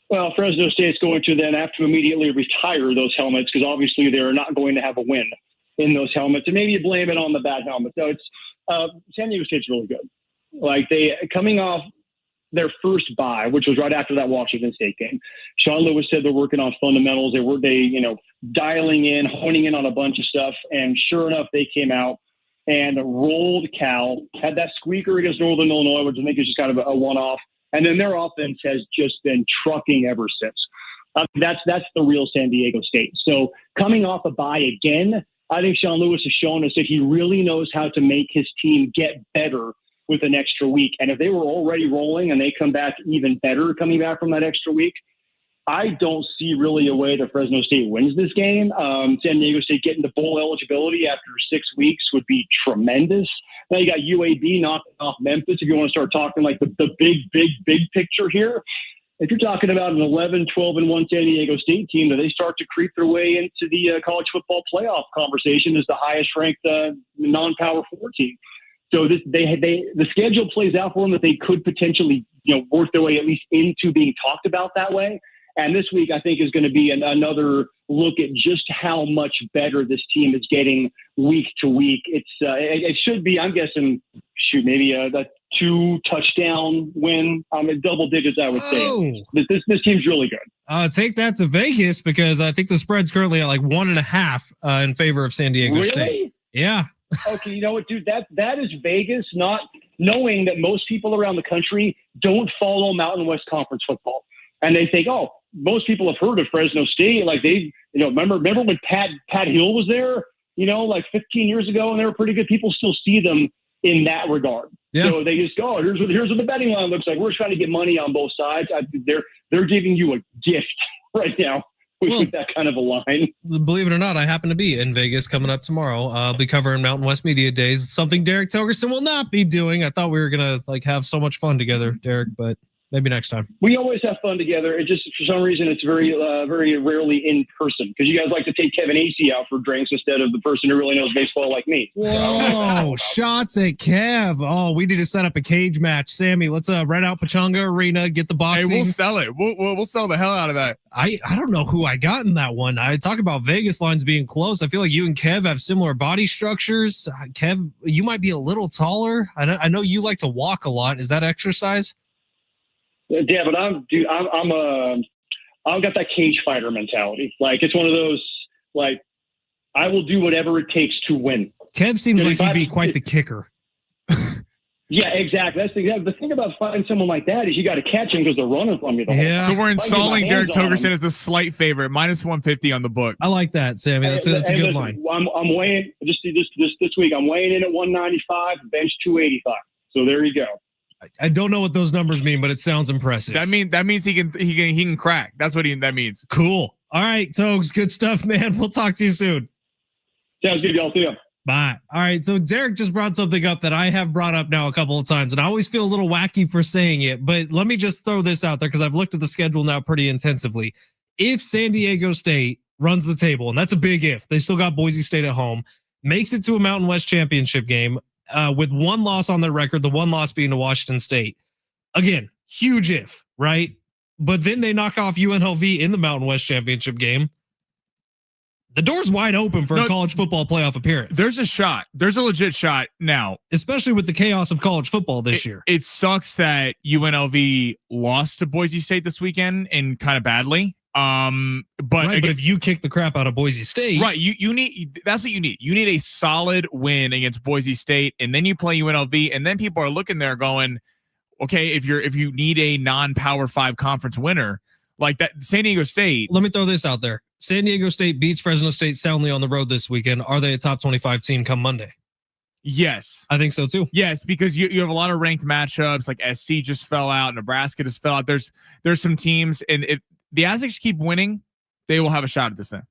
Well, Fresno State's going to then have to immediately retire those helmets because obviously they're not going to have a win in those helmets. And maybe you blame it on the bad helmets. No, it's San Diego State's really good. Like coming off their first bye, which was right after that Washington State game. Sean Lewis said they're working on fundamentals. They dialing in, honing in on a bunch of stuff. And sure enough, they came out and rolled Cal, had that squeaker against Northern Illinois, which I think is just kind of a one-off. And then their offense has just been trucking ever since. That's the real San Diego State. So coming off a bye again, I think Sean Lewis has shown us that he really knows how to make his team get better with an extra week. And if they were already rolling and they come back even better coming back from that extra week, I don't see really a way that Fresno State wins this game. San Diego State getting to bowl eligibility after 6 weeks would be tremendous. Now you got UAB knocking off Memphis. If you want to start talking like the big picture here, if you're talking about an 11, 12-1 San Diego State team, do they start to creep their way into the college football playoff conversation as the highest ranked non-Power 4 team? So the schedule plays out for them that they could potentially, work their way at least into being talked about that way. And this week, I think, is going to be another look at just how much better this team is getting week to week. It should be, I'm guessing, maybe a 2-touchdown win. Double digits, I would say. This team's really good. Take that to Vegas because I think the spread's currently at like 1.5 in favor of San Diego State. Yeah. Okay, you know what, dude? That is Vegas not knowing that most people around the country don't follow Mountain West Conference football. And they think, most people have heard of Fresno State. Like remember when Pat Hill was there, like 15 years ago, and they were pretty good. People still see them in that regard. Yeah. So they just go, here's what the betting line looks like. We're trying to get money on both sides. They're giving you a gift right now with that kind of a line. Believe it or not, I happen to be in Vegas coming up tomorrow. I'll be covering Mountain West Media Days, something Derek Togerson will not be doing. I thought we were going to have so much fun together, Derek, but maybe next time. We always have fun together. It just, for some reason, it's very, very rarely in person because you guys like to take Kevin Acey out for drinks instead of the person who really knows baseball like me. Whoa, shots at Kev. Oh, we need to set up a cage match. Sammy, let's rent out Pachanga Arena, get the boxing. Hey, we'll sell it. We'll sell the hell out of that. I don't know who I got in that one. I talk about Vegas lines being close. I feel like you and Kev have similar body structures. Kev, you might be a little taller. I know you like to walk a lot. Is that exercise? Yeah, but I've got that cage fighter mentality. Like, it's one of those, like, I will do whatever it takes to win. Kev seems like he'd be quite the kicker. Yeah, exactly. That's the thing about fighting someone like that is you got to catch him because they're running from you the whole time. So we're installing Derek Togerson as a slight favorite, -150 on the book. I like that, Sammy. That's a good line. I'm weighing this week. I'm weighing in at 195, bench 285. So there you go. I don't know what those numbers mean, but it sounds impressive. That means he can crack. That's what that means. Cool. All right, Togs, good stuff, man. We'll talk to you soon. Sounds good, y'all. See ya. Bye. All right, so Derek just brought something up that I have brought up now a couple of times, and I always feel a little wacky for saying it, but let me just throw this out there because I've looked at the schedule now pretty intensively. If San Diego State runs the table, and that's a big if, they still got Boise State at home, makes it to a Mountain West championship game, with one loss on their record, the one loss being to Washington State. Again, huge if, right? But then they knock off UNLV in the Mountain West championship game. The door's wide open for a college football playoff appearance. There's a shot. There's a legit shot now. Especially with the chaos of college football this year. It sucks that UNLV lost to Boise State this weekend and kind of badly. But if you kick the crap out of Boise State, right, you need, that's what you need. You need a solid win against Boise State, and then you play UNLV, and then people are looking there going, okay, if you need a non-Power 5 conference winner like that, San Diego State. Let me throw this out there. San Diego State beats Fresno State soundly on the road this weekend. Are they a top 25 team come Monday? Yes. I think so too. Yes, because you have a lot of ranked matchups, like SC just fell out, Nebraska just fell out. There's some teams, and if the Aztecs keep winning, they will have a shot at this thing.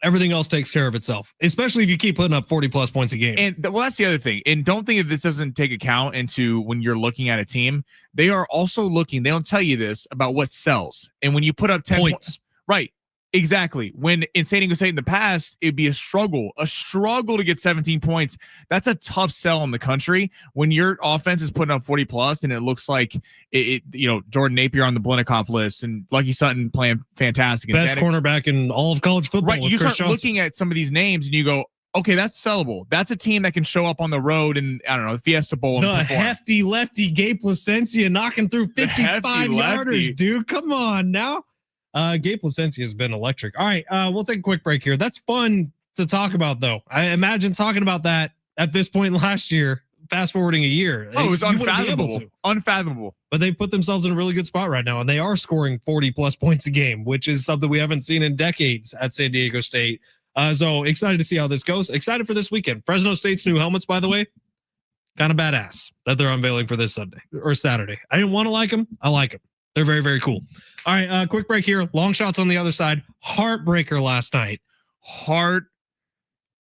Everything else takes care of itself, especially if you keep putting up 40+ points a game. And that's the other thing. And don't think that this doesn't take account into when you're looking at a team. They are also looking, they don't tell you this, about what sells. And when you put up 10 points, right, exactly. When in San Diego State in the past, it'd be a struggle to get 17 points. That's a tough sell in the country. When your offense is putting up 40+ and it looks like Jordan Napier on the Blinnikoff list and Lucky Sutton playing fantastic. Best cornerback in all of college football. Right. You start looking at some of these names and you go, okay, that's sellable. That's a team that can show up on the road and, I don't know, the Fiesta Bowl. The hefty lefty Gabe Placencia knocking through 55-yarders, dude. Come on now. Gabe Placencia has been electric. All right, we'll take a quick break here. That's fun to talk about, though. I imagine talking about that at this point last year, fast forwarding a year. Oh, it was unfathomable. Unfathomable. But they've put themselves in a really good spot right now, and they are scoring 40+ points a game, which is something we haven't seen in decades at San Diego State. So excited to see how this goes. Excited for this weekend. Fresno State's new helmets, by the way, kind of badass that they're unveiling for this Sunday or Saturday. I didn't want to like them. I like them. They're very, very cool. All right, quick break here. Long shots on the other side. Heartbreaker last night.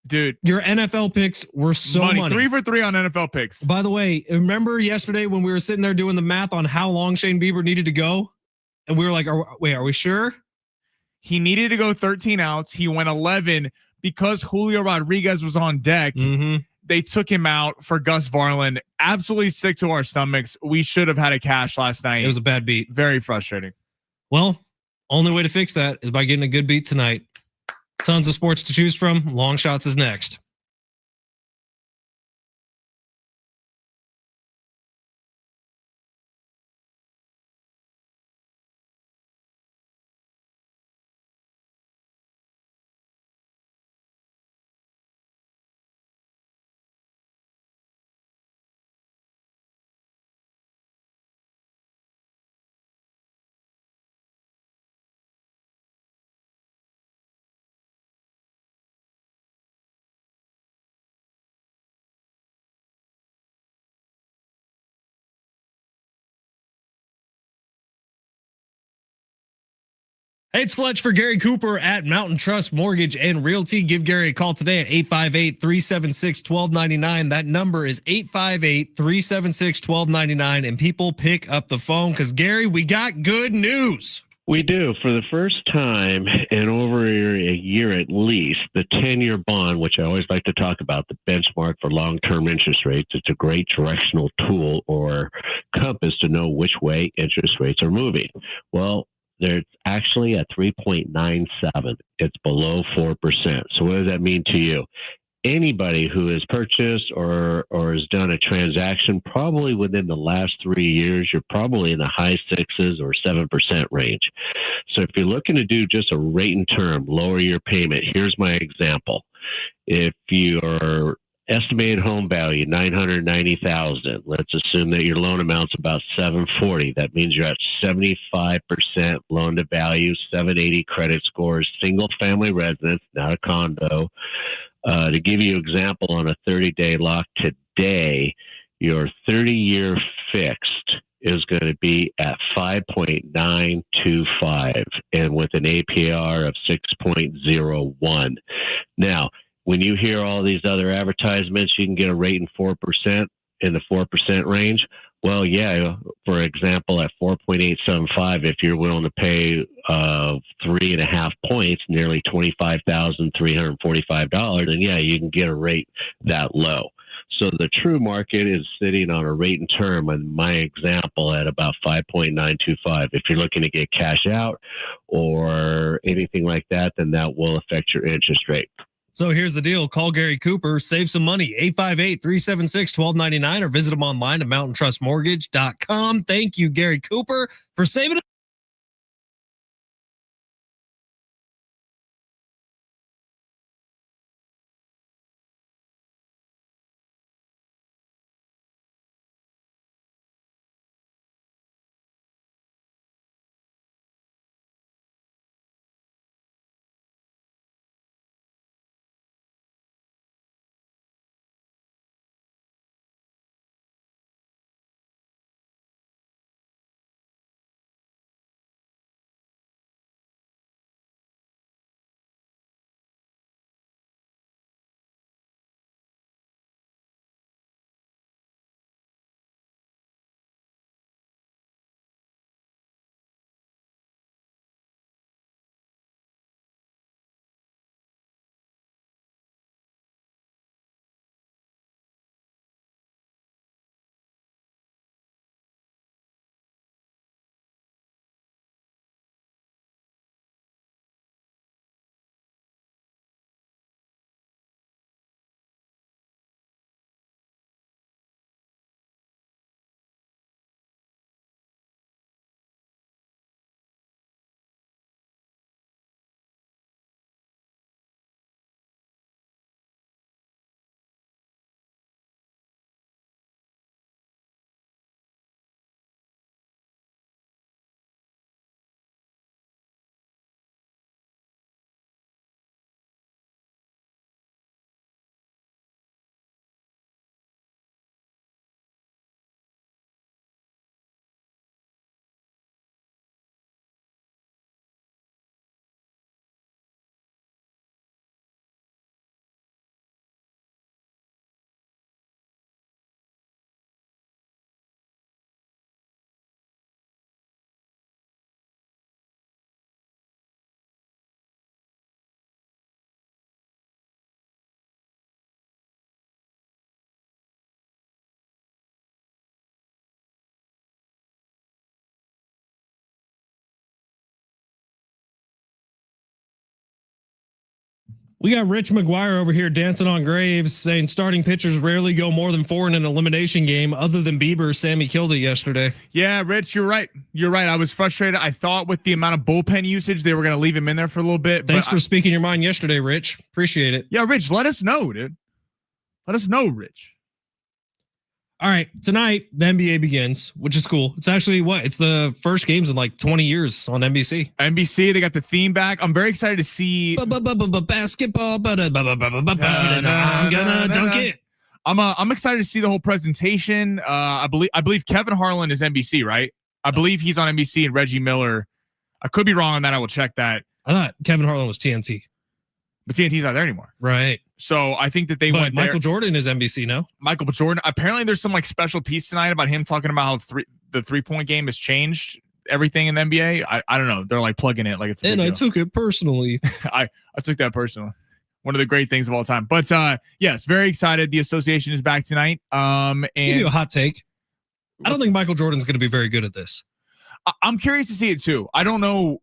Dude. Your NFL picks were so money. 3 for 3 on NFL picks. By the way, remember yesterday when we were sitting there doing the math on how long Shane Bieber needed to go? And we were like, are we sure? He needed to go 13 outs. He went 11 because Julio Rodriguez was on deck. Mm-hmm. They took him out for Gus Varland. Absolutely sick to our stomachs. We should have had a cash last night. It was a bad beat. Very frustrating. Well, only way to fix that is by getting a good beat tonight. Tons of sports to choose from. Long shots is next. Hey, it's Fletch for Gary Cooper at Mountain Trust Mortgage and Realty. Give Gary a call today at 858-376-1299. That number is 858-376-1299. And people pick up the phone because, Gary, we got good news. We do. For the first time in over a year at least, the 10-year bond, which I always like to talk about, the benchmark for long-term interest rates, it's a great directional tool or compass to know which way interest rates are moving. Well, they're actually at 3.97. It's below 4%. So what does that mean to you? Anybody who has purchased or has done a transaction probably within the last 3 years, you're probably in the high 6s or 7% range. So if you're looking to do just a rate and term, lower your payment, here's my example. If your estimated home value, $990,000, let's assume that your loan amount's about $740. That means you're at 75% loan to value, 780 credit scores, single family residence, not a condo. To give you an example, on a 30-day lock today, your 30-year fixed is going to be at 5.925 and with an APR of 6.01. Now, when you hear all these other advertisements, you can get a rate in 4% in the 4% range. Well, yeah, for example, at 4.875, if you're willing to pay 3.5 points, nearly $25,345, then yeah, you can get a rate that low. So the true market is sitting on a rate and term, in my example, at about 5.925. If you're looking to get cash out or anything like that, then that will affect your interest rate. So here's the deal. Call Gary Cooper, save some money, 858-376-1299, or visit him online at mountaintrustmortgage.com. Thank you, Gary Cooper, for saving We got Rich McGuire over here dancing on graves, saying starting pitchers rarely go more than 4 in an elimination game. Other than Bieber, Sammy killed it yesterday. Yeah, Rich, you're right. You're right. I was frustrated. I thought with the amount of bullpen usage, they were going to leave him in there for a little bit. Thanks for speaking your mind yesterday, Rich. Appreciate it. Yeah, Rich, let us know, dude. Let us know, Rich. All right, tonight the NBA begins, which is cool. It's actually it's the first games in like 20 years on NBC. NBC, they got the theme back. I'm very excited to see basketball. I'm gonna dunk it. I'm excited to see the whole presentation. I believe Kevin Harlan is NBC, right? I believe he's on NBC and Reggie Miller. I could be wrong on that. I will check that. I thought Kevin Harlan was TNT, but TNT's not there anymore, right? So I think that they went there. Michael Jordan is NBC now. Michael Jordan. Apparently, there's some like special piece tonight about him talking about how the 3-point game has changed everything in the NBA. I don't know. They're like plugging it like it's. And I took it personally. I took that personally. One of the great things of all time. But yes, very excited. The association is back tonight. And give you a hot take. I don't think Michael Jordan's going to be very good at this. I'm curious to see it too. I don't know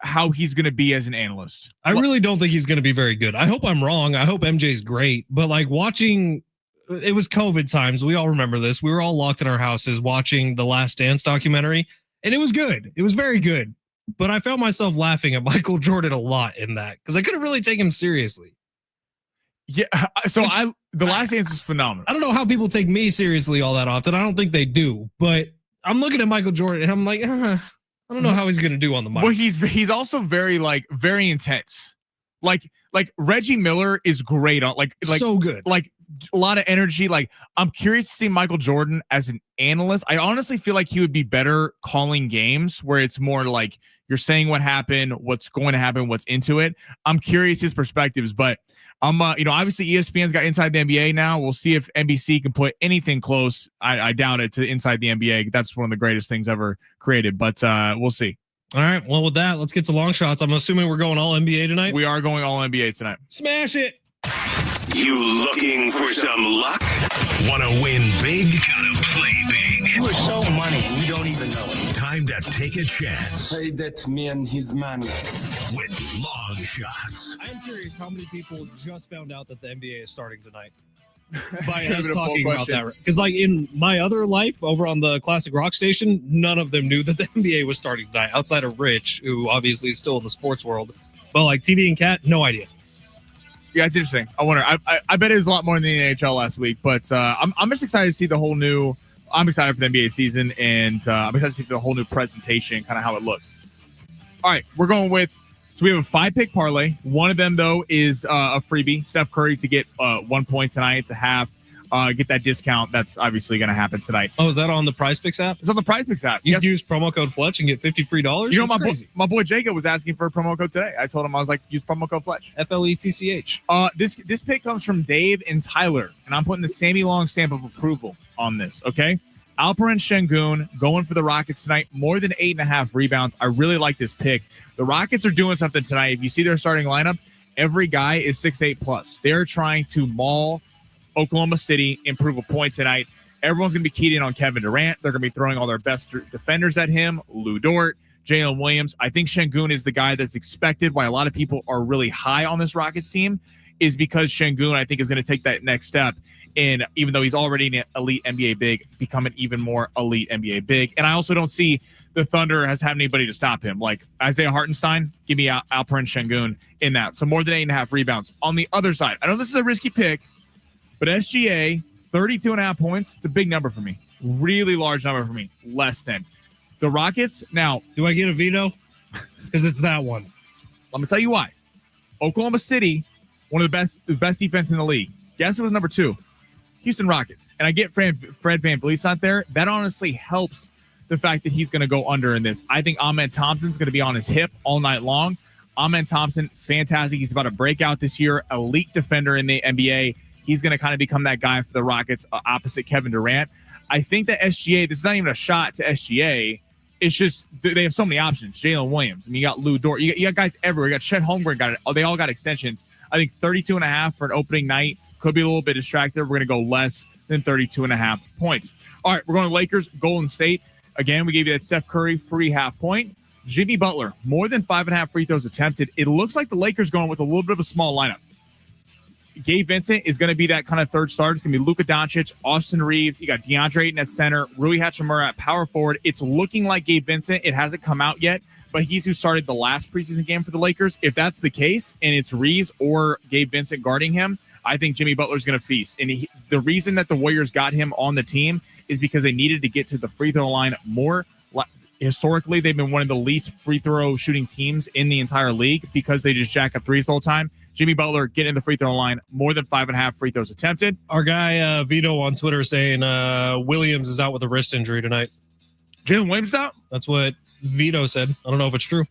how he's going to be as an analyst. I really don't think he's going to be very good. I hope I'm wrong. I hope MJ's great, but like watching, it was COVID times. We all remember this. We were all locked in our houses watching the Last Dance documentary, and it was good. It was very good, but I found myself laughing at Michael Jordan a lot in that because I couldn't really take him seriously. Yeah. So the Last Dance is phenomenal. I don't know how people take me seriously all that often. I don't think they do, but I'm looking at Michael Jordan and I'm like, I don't know how he's gonna do on the mic. Well, he's also very intense. Like Reggie Miller is great on like so good. Like a lot of energy. Like I'm curious to see Michael Jordan as an analyst. I honestly feel like he would be better calling games where it's more like you're saying what happened, what's going to happen, what's into it. I'm curious his perspectives, but obviously ESPN's got Inside the NBA now. We'll see if NBC can put anything close. I doubt it, to Inside the NBA. That's one of the greatest things ever created, but we'll see. All right. Well, with that, let's get to long shots. I'm assuming we're going all NBA tonight. We are going all NBA tonight. Smash it. You looking for some luck? Want to win big? Gotta play big. You are so money, we don't even know it. Time to take a chance. Say that to me and his man. With long shots. I am curious how many people just found out that the NBA is starting tonight. By us talking about that, because like in my other life over on the classic rock station, none of them knew that the NBA was starting tonight outside of Rich, who obviously is still in the sports world, but like TV and Cat, no idea. Yeah, it's interesting. I wonder. I bet it was a lot more than the NHL last week, but I'm just excited to see the whole new. I'm excited for the NBA season, and I'm excited to see the whole new presentation, kind of how it looks. All right, we're going with. So we have a 5-pick parlay. One of them, though, is a freebie. Steph Curry to get 1 point tonight. It's a half. Get that discount. That's obviously going to happen tonight. Oh, is that on the Prize Picks app? It's on the Prize Picks app. You can use promo code Fletch and get $50 free. You know, my boy Jacob was asking for a promo code today. I told him, I was like, use promo code Fletch. FLETCH. This pick comes from Dave and Tyler, and I'm putting the Sammy Long stamp of approval on this, okay? Alperen Şengün going for the Rockets tonight, more than 8.5 rebounds. I really like this pick. The Rockets are doing something tonight. If you see their starting lineup, every guy is 6'8 plus. They're trying to maul Oklahoma City, improve a point tonight. Everyone's going to be keyed in on Kevin Durant. They're going to be throwing all their best defenders at him. Lou Dort, Jalen Williams. I think Şengün is the guy that's expected. Why a lot of people are really high on this Rockets team is because Şengün, I think, is going to take that next step. And even though he's already an elite NBA big, become an even more elite NBA big. And I also don't see the Thunder has had anybody to stop him. Like Isaiah Hartenstein, give me Alperen Şengün in that. So more than 8.5 rebounds. On the other side, I know this is a risky pick, but SGA, 32.5 points. It's a big number for me. Really large number for me. Less than. The Rockets, now. Do I get a veto? Because it's that one. Let me tell you why. Oklahoma City, one of the best defense in the league. Guess who was number 2? Houston Rockets. And I get Fred VanVleet's not there. That honestly helps the fact that he's going to go under in this. I think Ahmed Thompson's going to be on his hip all night long. Ahmed Thompson, fantastic. He's about to break out this year. Elite defender in the NBA. He's going to kind of become that guy for the Rockets opposite Kevin Durant. I think that SGA, this is not even a shot to SGA. It's just they have so many options. Jalen Williams. I mean, you got Lou Dort. You got guys everywhere. You got Chet Holmgren. Got it. They all got extensions. I think 32.5 for an opening night. Could be a little bit distracted. We're going to go less than 32.5 points. All right, we're going to Lakers, Golden State. Again, we gave you that Steph Curry free half point. Jimmy Butler, more than 5.5 free throws attempted. It looks like the Lakers going with a little bit of a small lineup. Gabe Vincent is going to be that kind of third starter. It's going to be Luka Doncic, Austin Reeves. You got DeAndre Ayton at center, Rui Hachimura at power forward. It's looking like Gabe Vincent. It hasn't come out yet, but he's who started the last preseason game for the Lakers. If that's the case, and it's Reeves or Gabe Vincent guarding him, I think Jimmy Butler's going to feast. And the reason that the Warriors got him on the team is because they needed to get to the free throw line more. Historically, they've been one of the least free throw shooting teams in the entire league because they just jack up threes the whole time. Jimmy Butler getting in the free throw line, more than 5.5 free throws attempted. Our guy Vito on Twitter saying Williams is out with a wrist injury tonight. Jalen Williams out? That's what Vito said. I don't know if it's true.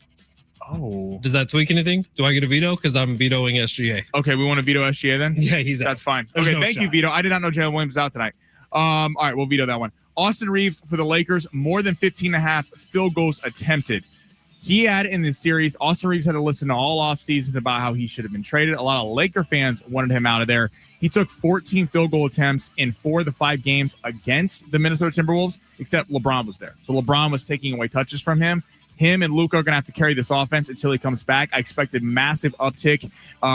Oh. Does that tweak anything? Do I get a veto? Because I'm vetoing SGA. Okay, we want to veto SGA then? Yeah, he's out. That's fine. There's okay, no thank shot. you, Vito. I did not know Jalen Williams was out tonight. All right, we'll veto that one. Austin Reeves for the Lakers, more than 15.5 field goals attempted. He had in this series, Austin Reeves had to listen to all offseason about how he should have been traded. A lot of Laker fans wanted him out of there. He took 14 field goal attempts in 4 of the 5 games against the Minnesota Timberwolves, except LeBron was there. So LeBron was taking away touches from him. Him and Luka are going to have to carry this offense until he comes back. I expected massive uptick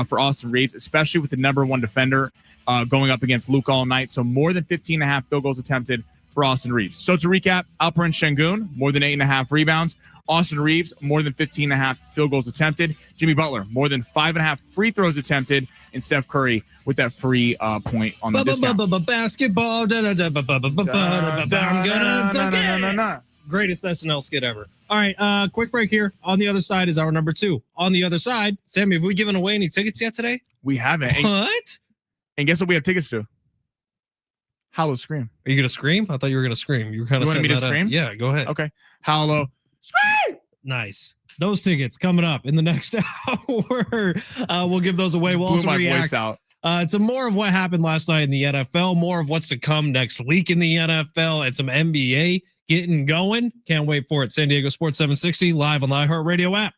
for Austin Reeves, especially with the number one defender going up against Luka all night. So more than 15.5 field goals attempted for Austin Reeves. So to recap, Alperen Şengün, more than 8.5 rebounds. Austin Reeves, more than 15.5 field goals attempted. Jimmy Butler, more than 5.5 free throws attempted. And Steph Curry with that free point on the discount. Basketball. I'm gonna dunk it. Greatest SNL skit ever. All right, quick break here. On the other side is our number 2. On the other side, Sammy, have we given away any tickets yet today? We haven't. What? And guess what we have tickets to? Hollow Scream. Are you going to scream? I thought you were going to scream. You were kind of wanted me to that scream? Up. Yeah, go ahead. Okay. Hollow Scream! Nice. Those tickets coming up in the next hour. We'll give those away. We'll also react to more of what happened last night in the NFL, more of what's to come next week in the NFL, and some NBA getting going. Can't wait for it. San Diego Sports 760 live on the iHeartRadio app.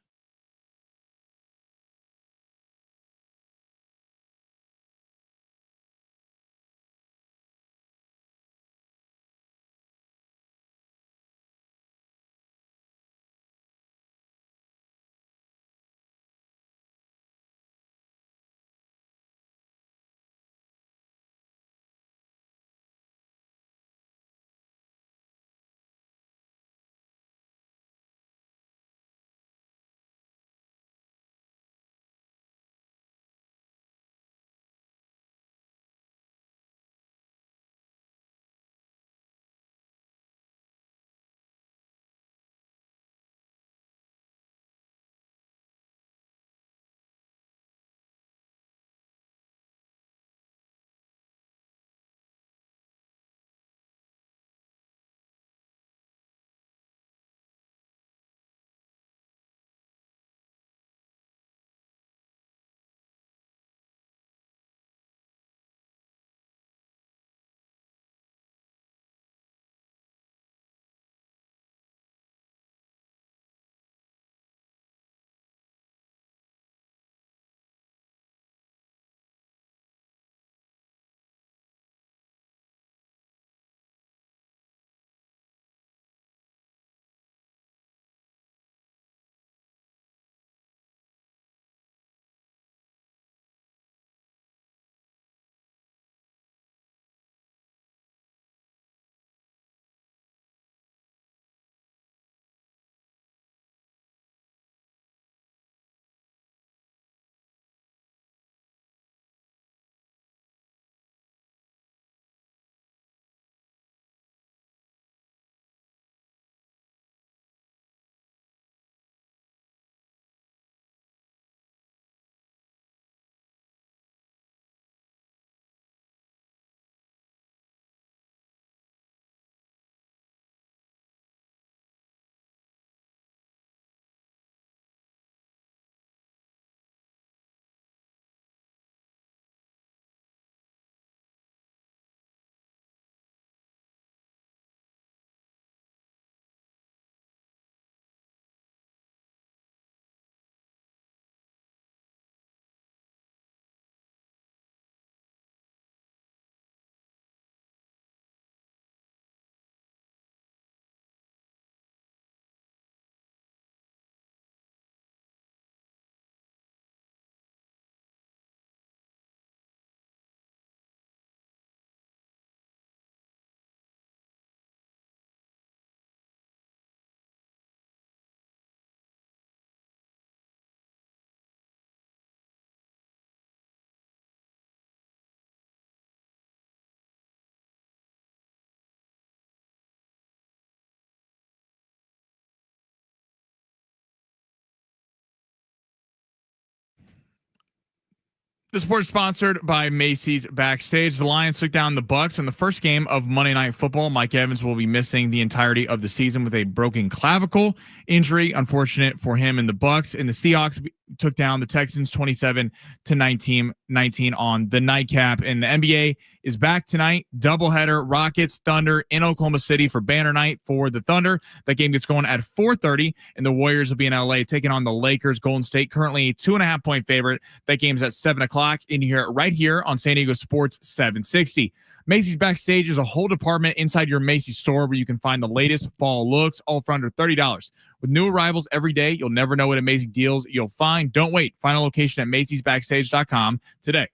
The sport is sponsored by Macy's Backstage. The Lions took down the Bucks in the first game of Monday Night Football. Mike Evans will be missing the entirety of the season with a broken clavicle injury. Unfortunate for him and the Bucks. And the Seahawks took down the Texans 27-19 on the nightcap. And the NBA is back tonight. Doubleheader, Rockets, Thunder in Oklahoma City for banner night for the Thunder. That game gets going at 4:30, and the Warriors will be in LA taking on the Lakers. Golden State currently a 2.5-point favorite. That game's at 7 o'clock in here, right here on San Diego Sports 760. Macy's Backstage is a whole department inside your Macy's store where you can find the latest fall looks, all for under $30. With new arrivals every day, you'll never know what amazing deals you'll find. Don't wait. Find a location at Macy'sBackstage.com today.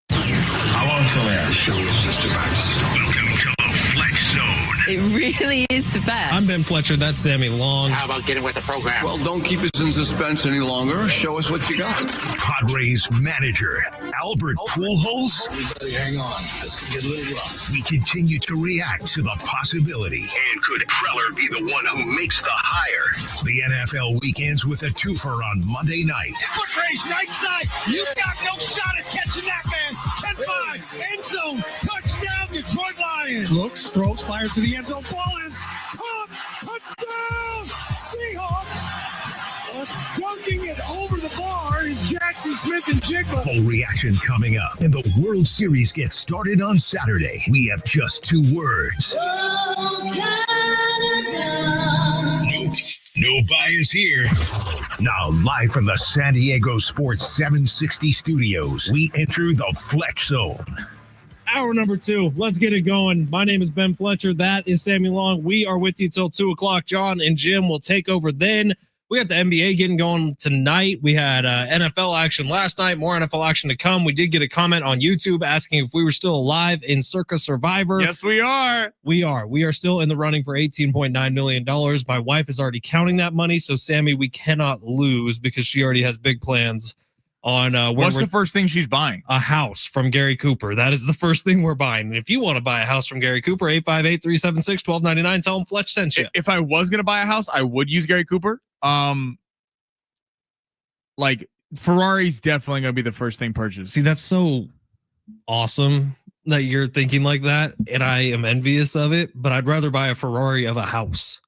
How long till that show is just about to start? Welcome to the Fletch Zone. It really is the best. I'm Ben Fletcher. That's Sammy Long. How about getting with the program? Well, don't keep us in suspense any longer. Show us what you got. Padres manager Albert Pujols. Everybody hang on. This could get a little rough. We continue to react to the possibility. And could Preller be the one who makes the hire? The NFL weekends with a twofer on Monday night. Foot race right side. You got no shot at catching that man. 10-5. End zone. Touchdown, Detroit Lions. Looks, throws, fires to the end zone. Ball is caught. Touchdown. Seahawks. Dunking it over the bar is Jackson Smith and Jigba. Full reaction coming up. And the World Series gets started on Saturday. We have just 2 words. Nope. No bias here. Now, live from the San Diego Sports 760 studios, we enter the Fletch Zone. Hour number 2. Let's get it going. My name is Ben Fletcher. That is Sammy Long. We are with you till 2 o'clock. John and Jim will take over then. We got the NBA getting going tonight. We had NFL action last night. More NFL action to come. We did get a comment on YouTube asking if we were still alive in Circa Survivor. Yes, we are. We are. We are still in the running for $18.9 million. My wife is already counting that money. So, Sammy, we cannot lose because she already has big plans on what's the first thing she's buying? A house from Gary Cooper. That is the first thing we're buying. And if you want to buy a house from Gary Cooper, 858-376-1299, tell him Fletch sent you. If I was going to buy a house, I would use Gary Cooper. Like Ferrari's definitely going to be the first thing purchased. See, that's so awesome that you're thinking like that. And I am envious of it, but I'd rather buy a Ferrari of a house.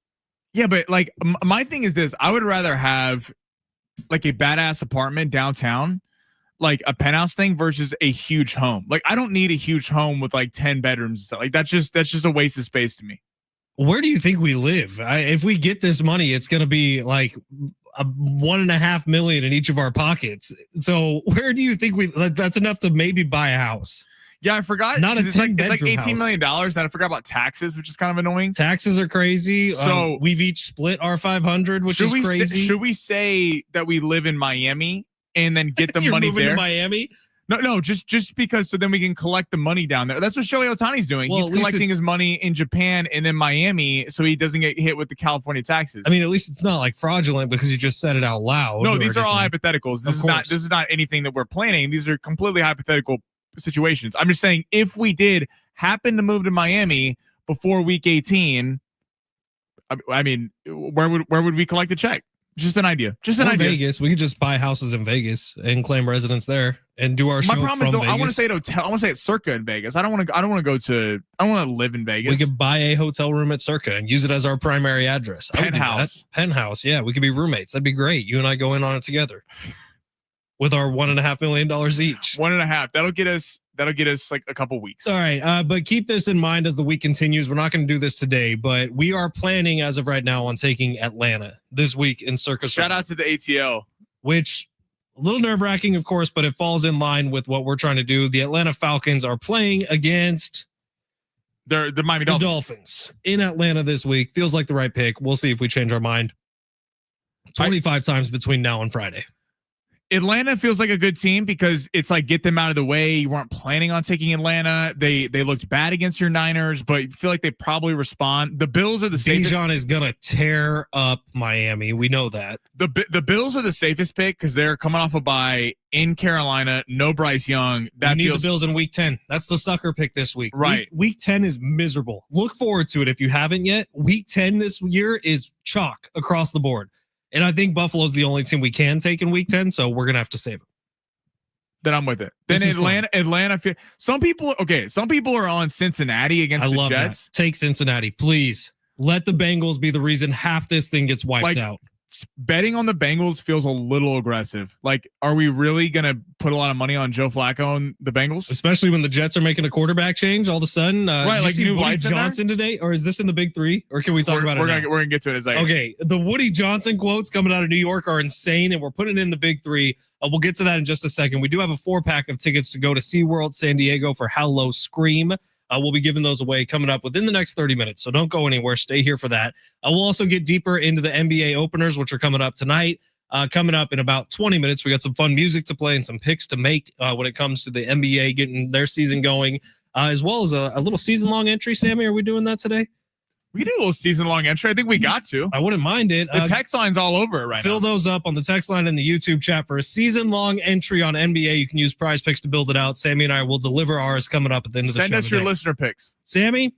Yeah, but like my thing is this, I would rather have like a badass apartment downtown, like a penthouse thing versus a huge home. Like I don't need a huge home with like 10 bedrooms and stuff. Like that's just a waste of space to me. Where do you think we live? If we get this money, it's going to be like a $1.5 million in each of our pockets. So where do you think that's enough to maybe buy a house? Yeah, I forgot. Not a it's like $18 house. million. Then I forgot about taxes, which is kind of annoying. Taxes are crazy. So we've each split our 500, which is crazy. Should we say that we live in Miami and then get the money there? To Miami? No, just because so then we can collect the money down there. That's what Shohei Ohtani's doing. Well, he's collecting his money in Japan and then Miami so he doesn't get hit with the California taxes. I mean, at least it's not like fraudulent because you just said it out loud. No, these are all hypotheticals. This is not anything that we're planning. These are completely hypothetical situations. I'm just saying if we did happen to move to Miami before week 18, I mean, where would we collect the check? Just an idea. Just an idea. Vegas. We could just buy houses in Vegas and claim residence there and do our show. My problem is though, Vegas. I want to stay at hotel. I want to stay at Circa in Vegas. I don't want to live in Vegas. We could buy a hotel room at Circa and use it as our primary address. Penthouse. Yeah, we could be roommates. That'd be great. You and I go in on it together with our $1.5 million each. 1.5. That'll get us like a couple weeks. All right. But keep this in mind as the week continues. We're not going to do this today, but we are planning as of right now on taking Atlanta this week in Circa. Shout out to the ATL, which a little nerve wracking, of course, but it falls in line with what we're trying to do. The Atlanta Falcons are playing against the Miami Dolphins in Atlanta this week. Feels like the right pick. We'll see if we change our mind 25 times between now and Friday. Atlanta feels like a good team because it's like get them out of the way. You weren't planning on taking Atlanta. They looked bad against your Niners, but you feel like they probably respond. The Bills are the safest. Bijan is gonna tear up Miami. We know that. The Bills are the safest pick because they're coming off a bye in Carolina. No Bryce Young. That we need the Bills in week 10. That's the sucker pick this week. Right. Week 10 is miserable. Look forward to it if you haven't yet. Week 10 this year is chalk across the board. And I think Buffalo's the only team we can take in week 10, so we're going to have to save them. then I'm with it. Then Atlanta. Some people are on Cincinnati against the Jets. That. Take Cincinnati, please. Let the Bengals be the reason half this thing gets wiped out. Betting on the Bengals feels a little aggressive. Like, are we really going to put a lot of money on Joe Flacco and the Bengals? Especially when the Jets are making a quarterback change all of a sudden. Right, like new Woody life Johnson today? Or is this in the big three? Or can we talk about it now? We're going to get to it in a second. Okay, the Woody Johnson quotes coming out of New York are insane, and we're putting it in the big three. We'll get to that in just a second. We do have a 4-pack of tickets to go to SeaWorld San Diego for How Low Scream. We'll be giving those away coming up within the next 30 minutes. So don't go anywhere. Stay here for that. We'll also get deeper into the NBA openers, which are coming up tonight. Coming up in about 20 minutes, we got some fun music to play and some picks to make when it comes to the NBA getting their season going, as well as a little season-long entry. Sammy, are we doing that today? We can do a little season-long entry. I think we got to. I wouldn't mind it. The text line's all over it right now. Fill those up on the text line in the YouTube chat for a season-long entry on NBA. You can use Prize Picks to build it out. Sammy and I will deliver ours coming up at the end of the show. Send us your listener picks. Sammy,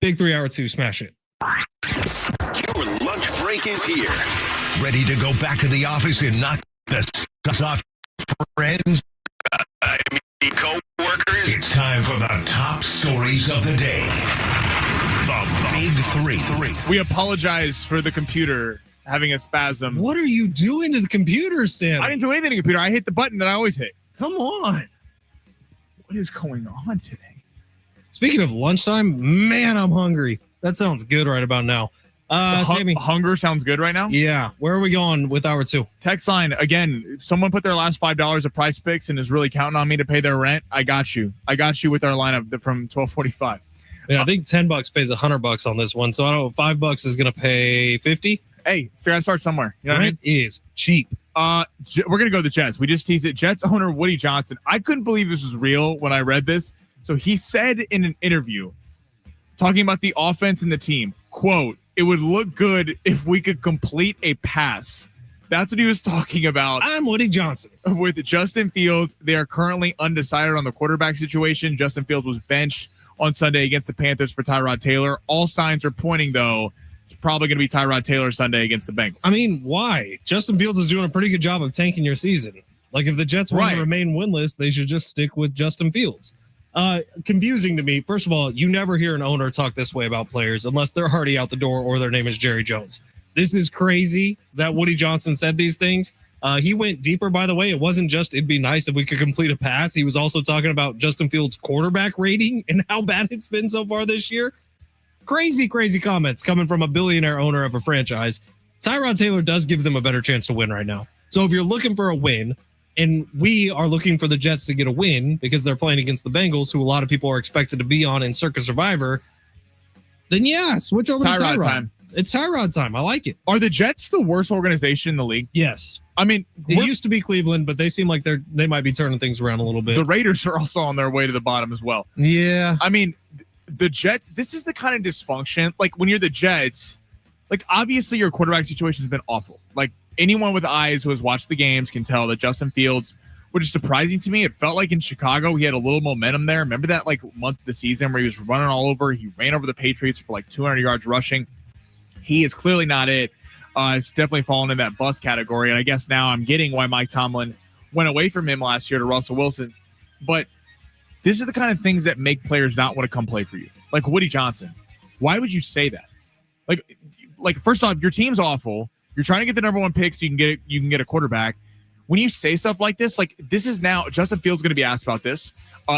big 3 hour 2, smash it. Your lunch break is here. Ready to go back to the office and knock the socks off friends? I mean, co-workers? It's time for the top stories of the day. The Big Three. We apologize for the computer having a spasm. What are you doing to the computer, Sam? I didn't do anything to the computer. I hit the button that I always hit. Come on. What is going on today? Speaking of lunchtime, man, I'm hungry. That sounds good right about now. Sammy. Hunger sounds good right now? Yeah. Where are we going with hour 2? Text line, again, someone put their last $5 of Prize Picks and is really counting on me to pay their rent. I got you. I got you with our lineup from 1245. Yeah, I think $10 pays $100 on this one. So I don't know, $5 is going to pay 50. Hey, so gotta start somewhere. You know what I mean? Is cheap. We're going to go to the Jets. We just teased it. Jets owner Woody Johnson. I couldn't believe this was real when I read this. So he said in an interview, talking about the offense and the team, quote, "It would look good if we could complete a pass." That's what he was talking about. I'm Woody Johnson. With Justin Fields, they are currently undecided on the quarterback situation. Justin Fields was benched on Sunday against the Panthers for Tyrod Taylor. All signs are pointing, though, it's probably going to be Tyrod Taylor Sunday against the Bengals. I mean, why? Justin Fields is doing a pretty good job of tanking your season. Like, if the Jets want to remain winless, they should just stick with Justin Fields. Confusing to me. First of all, you never hear an owner talk this way about players unless they're already out the door or their name is Jerry Jones. This is crazy that Woody Johnson said these things. He went deeper, by the way. It wasn't just, it'd be nice if we could complete a pass. He was also talking about Justin Fields' quarterback rating and how bad it's been so far this year. Crazy comments coming from a billionaire owner of a franchise. Tyrod Taylor does give them a better chance to win right now. So if you're looking for a win, and we are looking for the Jets to get a win because they're playing against the Bengals, who a lot of people are expected to be on in Circa Survivor, then yeah, switch over to Tyrod time. It's Tyrod time. I like it. Are the Jets the worst organization in the league? Yes. I mean, it used to be Cleveland, but they seem like they might be turning things around a little bit. The Raiders are also on their way to the bottom as well. Yeah. I mean, the Jets, this is the kind of dysfunction. Like, when you're the Jets, like, obviously your quarterback situation has been awful. Like, anyone with eyes who has watched the games can tell that Justin Fields, which is surprising to me, it felt like in Chicago he had a little momentum there. Remember that like month of the season where he was running all over? He ran over the Patriots for like 200 yards rushing. He is clearly not it. It's definitely fallen in that bust category. And I guess now I'm getting why Mike Tomlin went away from him last year to Russell Wilson. But this is the kind of things that make players not want to come play for you. Like Woody Johnson. Why would you say that? Like first off, your team's awful. You're trying to get the number one pick so you can get a quarterback. When you say stuff like this, like this is now Justin Fields going to be asked about this.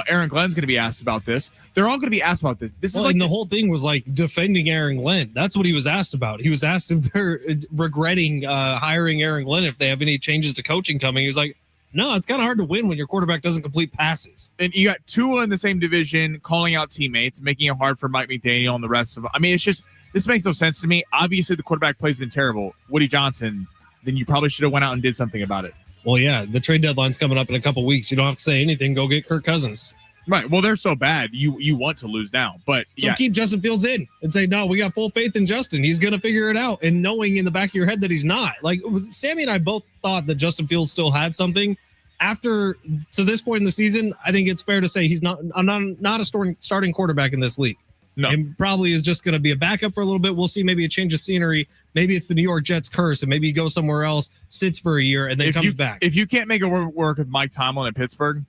Aaron Glenn's going to be asked about this. They're all going to be asked about this. This is like the whole thing was like defending Aaron Glenn. That's what he was asked about. He was asked if they're regretting hiring Aaron Glenn if they have any changes to coaching coming. He was like, no, it's kind of hard to win when your quarterback doesn't complete passes. And you got Tua in the same division, calling out teammates, making it hard for Mike McDaniel and the rest of them. I mean, it's just, this makes no sense to me. Obviously, the quarterback play's been terrible. Woody Johnson, then you probably should have went out and did something about it. Well, yeah, the trade deadline's coming up in a couple weeks. You don't have to say anything. Go get Kirk Cousins. Right. Well, they're so bad. You want to lose now. But so keep Justin Fields in and say, no, we got full faith in Justin. He's going to figure it out. And knowing in the back of your head that he's not. Like, Sammy and I both thought that Justin Fields still had something. To this point in the season, I think it's fair to say he's not a starting quarterback in this league. No. And probably is just going to be a backup for a little bit. We'll see. Maybe a change of scenery. Maybe it's the New York Jets curse, and maybe he goes somewhere else, sits for a year, and then comes back. If you can't make it work with Mike Tomlin in Pittsburgh,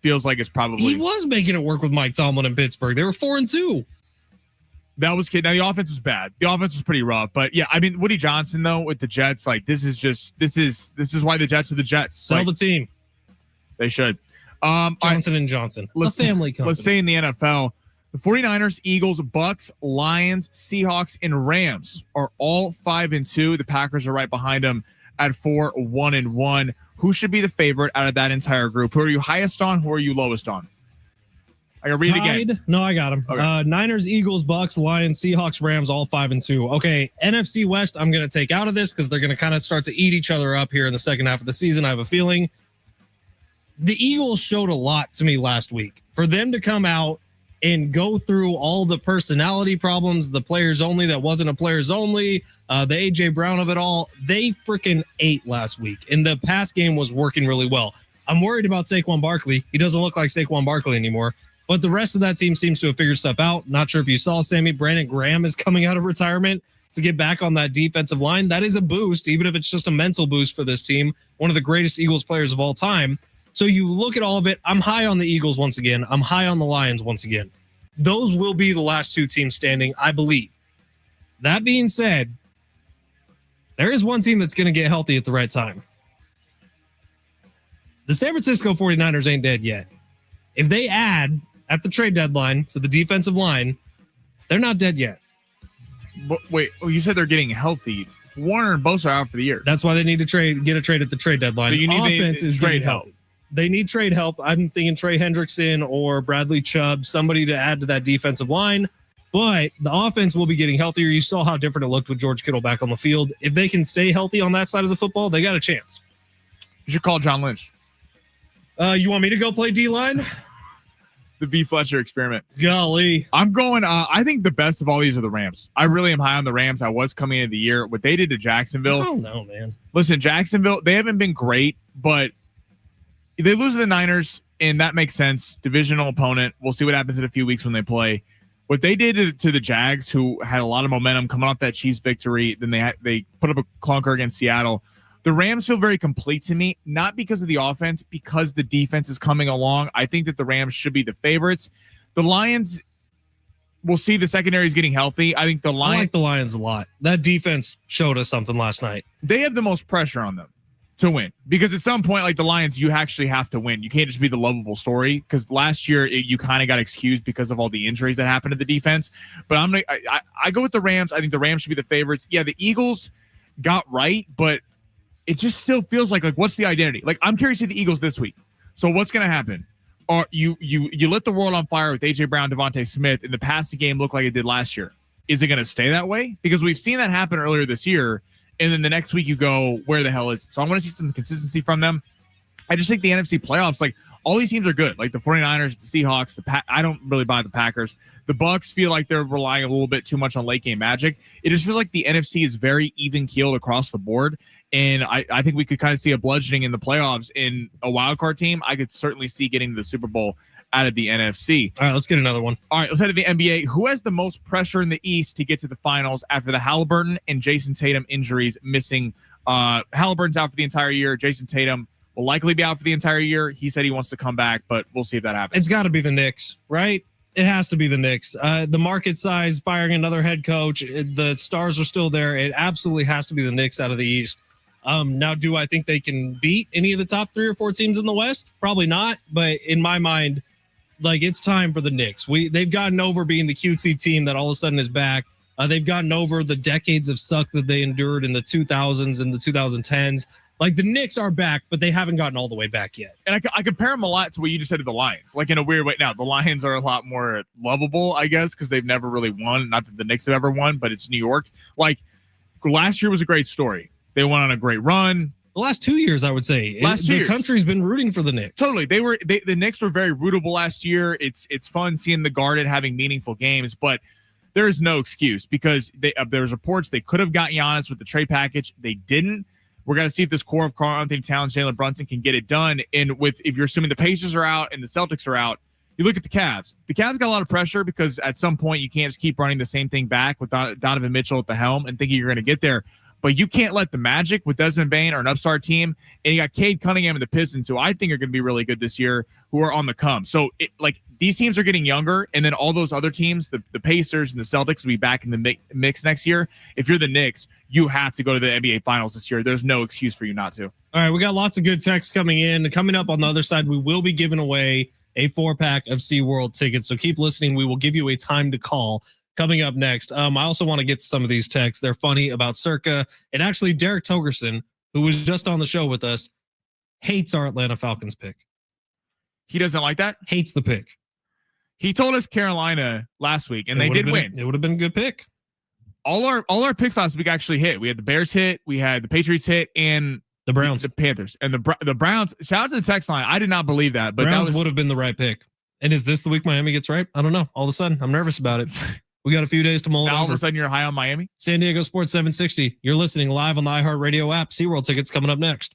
feels like it's probably he was making it work with Mike Tomlin in Pittsburgh. They were 4-2. That was kid. Now the offense was bad. The offense was pretty rough, but yeah, I mean Woody Johnson though with the Jets, like this is why the Jets are the Jets. Sell the team. They should. Johnson and Johnson, a family company. Let's stay in the NFL. The 49ers, Eagles, Bucks, Lions, Seahawks, and Rams are all 5-2. The Packers are right behind them at 4-1-1. Who should be the favorite out of that entire group? Who are you highest on? Who are you lowest on? I can read it again. No, I got them. Okay. Niners, Eagles, Bucks, Lions, Seahawks, Rams, all 5-2. Okay, NFC West, I'm going to take out of this because they're going to kind of start to eat each other up here in the second half of the season. I have a feeling. The Eagles showed a lot to me last week. For them to come out and go through all the personality problems, the players only that wasn't a players only, the A.J. Brown of it all, they freaking ate last week. And the pass game was working really well. I'm worried about Saquon Barkley. He doesn't look like Saquon Barkley anymore. But the rest of that team seems to have figured stuff out. Not sure if you saw, Sammy, Brandon Graham is coming out of retirement to get back on that defensive line. That is a boost, even if it's just a mental boost for this team. One of the greatest Eagles players of all time. So you look at all of it. I'm high on the Eagles once again. I'm high on the Lions once again. Those will be the last two teams standing, I believe. That being said, there is one team that's going to get healthy at the right time. The San Francisco 49ers ain't dead yet. If they add at the trade deadline to the defensive line, they're not dead yet. But wait, you said they're getting healthy. Warner and Bosa are out for the year. That's why they need to get a trade at the trade deadline. So you need offense is trade help. Healthy. They need trade help. I'm thinking Trey Hendrickson or Bradley Chubb, somebody to add to that defensive line. But the offense will be getting healthier. You saw how different it looked with George Kittle back on the field. If they can stay healthy on that side of the football, they got a chance. You should call John Lynch. You want me to go play D-line? The B. Fletcher experiment. Golly. I'm going, I think the best of all these are the Rams. I really am high on the Rams. I was coming into the year. What they did to Jacksonville. Oh, no, man. Listen, Jacksonville, they haven't been great, but they lose to the Niners, and that makes sense. Divisional opponent. We'll see what happens in a few weeks when they play. What they did to the Jags, who had a lot of momentum coming off that Chiefs victory, then they put up a clunker against Seattle. The Rams feel very complete to me, not because of the offense, because the defense is coming along. I think that the Rams should be the favorites. The Lions, we'll see. The secondary is getting healthy. I think I like the Lions a lot. That defense showed us something last night. They have the most pressure on them to win, because at some point, like the Lions, you actually have to win. You can't just be the lovable story, because last year you kind of got excused because of all the injuries that happened to the defense. But I go with the Rams. I think the Rams should be the favorites. Yeah, the Eagles got right, but it just still feels like what's the identity? Like, I'm curious to see the Eagles this week. So what's going to happen? Or you lit the world on fire with A.J. Brown, Devontae Smith, and the passing game looked like it did last year. Is it going to stay that way? Because we've seen that happen earlier this year, and then the next week you go, where the hell is it? So I want to see some consistency from them. I just think the NFC playoffs, like, all these teams are good. Like the 49ers, the Seahawks, I don't really buy the Packers. The Bucks feel like they're relying a little bit too much on late game magic. It just feels like the NFC is very even keeled across the board. And I think we could kind of see a bludgeoning in the playoffs. In a wild card team, I could certainly see getting to the Super Bowl out of the NFC. All right, let's get another one. All right, let's head to the NBA. Who has the most pressure in the East to get to the finals after the Halliburton and Jason Tatum injuries missing? Halliburton's out for the entire year. Jason Tatum will likely be out for the entire year. He said he wants to come back, but we'll see if that happens. It's got to be the Knicks, right? It has to be the Knicks. The market size, firing another head coach, the stars are still there. It absolutely has to be the Knicks out of the East. Now, do I think they can beat any of the top 3 or 4 teams in the West? Probably not. But in my mind, like, it's time for the Knicks. They've gotten over being the cutesy team that all of a sudden is back. They've gotten over the decades of suck that they endured in the 2000s and the 2010s. Like, the Knicks are back, but they haven't gotten all the way back yet. And I compare them a lot to what you just said to the Lions. Like, in a weird way. Now, the Lions are a lot more lovable, I guess, because they've never really won. Not that the Knicks have ever won, but it's New York. Like, last year was a great story. They went on a great run. The last 2 years, I would say. The country's been rooting for the Knicks. Totally. The Knicks were very rootable last year. It's fun seeing the Garden having meaningful games, but there is no excuse, because there's reports they could have got Giannis with the trade package. They didn't. We're going to see if this core of Karl Anthony Towns, Jalen Brunson can get it done. And if you're assuming the Pacers are out and the Celtics are out, you look at the Cavs. The Cavs got a lot of pressure because at some point you can't just keep running the same thing back with Donovan Mitchell at the helm and thinking you're going to get there. But you can't let the Magic with Desmond Bane or an upstart team, and you got Cade Cunningham and the Pistons, who I think are going to be really good this year, who are on the come. So, these teams are getting younger, and then all those other teams, the Pacers and the Celtics, will be back in the mix next year. If you're the Knicks, you have to go to the NBA Finals this year. There's no excuse for you not to. All right, we got lots of good texts coming in. Coming up on the other side, we will be giving away a 4-pack of SeaWorld tickets. So keep listening. We will give you a time to call. Coming up next, I also want to get some of these texts. They're funny about Circa. And actually, Derek Togerson, who was just on the show with us, hates our Atlanta Falcons pick. He doesn't like that? Hates the pick. He told us Carolina last week, and they did win. It would have been a good pick. All our picks last week actually hit. We had the Bears hit, we had the Patriots hit, and the Browns, the Panthers, and the Browns. Shout out to the text line. I did not believe that, but Browns that would have been the right pick. And is this the week Miami gets right? I don't know. All of a sudden, I'm nervous about it. We got a few days to mull it over. All of a sudden, you're high on Miami? San Diego Sports 760. You're listening live on the iHeartRadio app. SeaWorld tickets coming up next.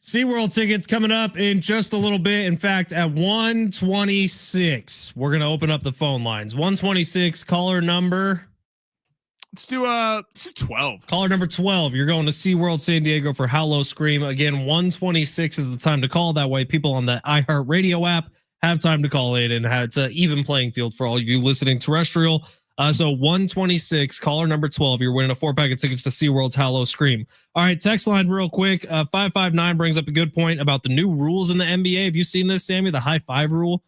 SeaWorld tickets coming up in just a little bit. In fact, at 126, we're going to open up the phone lines. 126, caller number. Let's do 12. Caller number 12. You're going to SeaWorld San Diego for Hallow Scream. Again, 126 is the time to call. That way, people on the iHeartRadio app have time to call in, and it's an even playing field for all of you listening terrestrial. So 126, caller number 12. You're winning a 4-pack of tickets to SeaWorld's Hallow Scream. All right, text line real quick. 559 brings up a good point about the new rules in the NBA. Have you seen this, Sammy? The high five rule?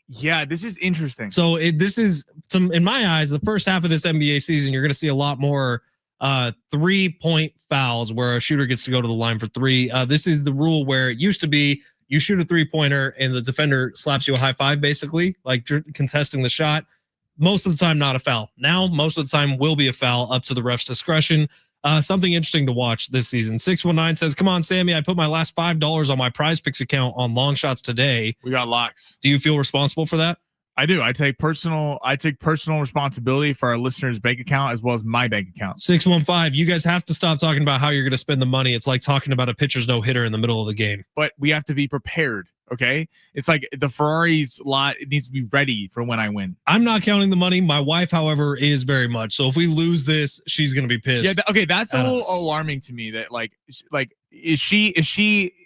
Yeah, this is interesting. So this is in my eyes, the first half of this NBA season, you're going to see a lot more 3-point fouls where a shooter gets to go to the line for three. This is the rule where it used to be you shoot a 3-pointer and the defender slaps you a high five, basically, like contesting the shot. Most of the time, not a foul. Now, most of the time will be a foul, up to the ref's discretion. Something interesting to watch this season. 619 says, come on, Sammy, I put my last $5 on my Prize Picks account on long shots today. We got locks. Do you feel responsible for that? I do. I take personal responsibility for our listeners' bank account as well as my bank account. 615, you guys have to stop talking about how you're going to spend the money. It's like talking about a pitcher's no hitter in the middle of the game. But we have to be prepared. Okay. It's like the Ferrari's lot. It needs to be ready for when I win. I'm not counting the money. My wife, however, is very much. So if we lose this, she's going to be pissed. Yeah. Okay. That's a little alarming to me that is she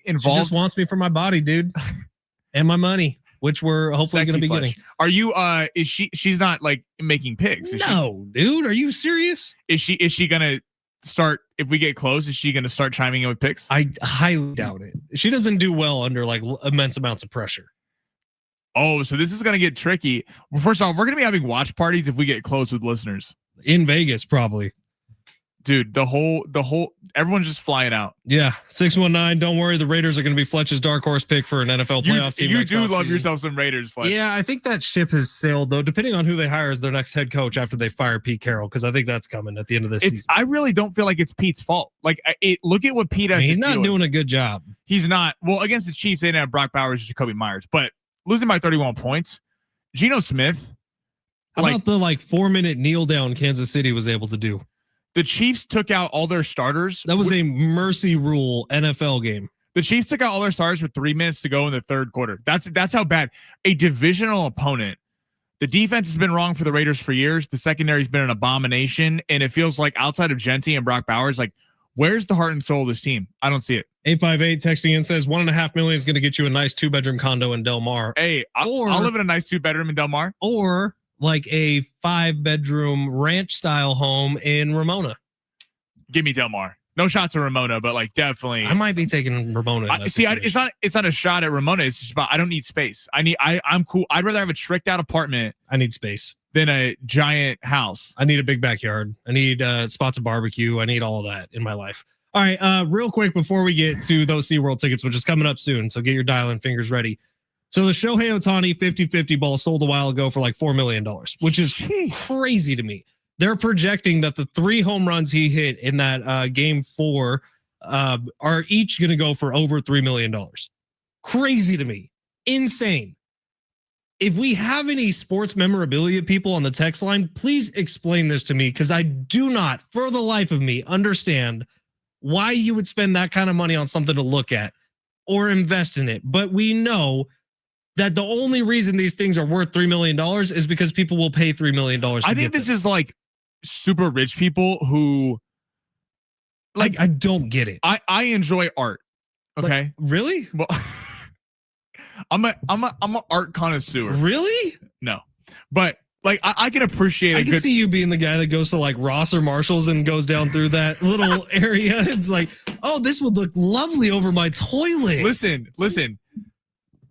involved? She just wants me for my body, dude, and my money, which we're hopefully going to be getting. Are you, she's not like making picks. No, dude. Are you serious? Is she going to start, if we get close, is she going to start chiming in with picks? I highly doubt it. She doesn't do well under like immense amounts of pressure. Oh, so this is going to get tricky. Well, first off, we're going to be having watch parties if we get close with listeners in Vegas, probably. Dude, the whole, everyone's just flying out. Yeah. 619. Don't worry. The Raiders are going to be Fletch's dark horse pick for an NFL playoff team. You do love yourself some Raiders, Fletch. Yeah. I think that ship has sailed though, depending on who they hire as their next head coach after they fire Pete Carroll. Cause I think that's coming at the end of this season. I really don't feel like it's Pete's fault. Like look at what Pete has. He's not doing a good job. He's not. Well, against the Chiefs, they didn't have Brock Bowers, Jacoby Myers, but losing by 31 points, Geno Smith. How about the 4-minute kneel down Kansas City was able to do? The Chiefs took out all their starters. That was a mercy rule NFL game. The Chiefs took out all their starters with 3 minutes to go in the third quarter. That's how bad. A divisional opponent. The defense has been wrong for the Raiders for years. The secondary's been an abomination. And it feels like outside of Genty and Brock Bowers, like, where's the heart and soul of this team? I don't see it. 858 texting in says $1.5 million is going to get you a nice 2-bedroom condo in Del Mar. Hey, I'll live in a nice 2-bedroom in Del Mar. Or like a 5-bedroom ranch style home in Ramona. Give me Del Mar. No shots at Ramona, but like definitely. I might be taking Ramona. It's not a shot at Ramona. It's just about I don't need space. I'm cool. I'd rather have a tricked out apartment. I need space than a giant house. I need a big backyard. I need spots of barbecue. I need all of that in my life. All right, real quick before we get to those SeaWorld tickets, which is coming up soon, so get your dial-in fingers ready. So the Shohei Ohtani 50-50 ball sold a while ago for like $4 million, which is crazy to me. They're projecting that the 3 home runs he hit in that game 4 are each going to go for over $3 million. Crazy to me. Insane. If we have any sports memorabilia people on the text line, please explain this to me, because I do not, for the life of me, understand why you would spend that kind of money on something to look at or invest in it. But we know that the only reason these things are worth $3 million is because people will pay $3 million. I think this is like super rich people who like, I don't get it. I enjoy art. Okay. Like, really? Well, I'm a art connoisseur. Really? No, but like I can appreciate. I can see you being the guy that goes to like Ross or Marshalls and goes down through that little area. It's like, oh, this would look lovely over my toilet. Listen.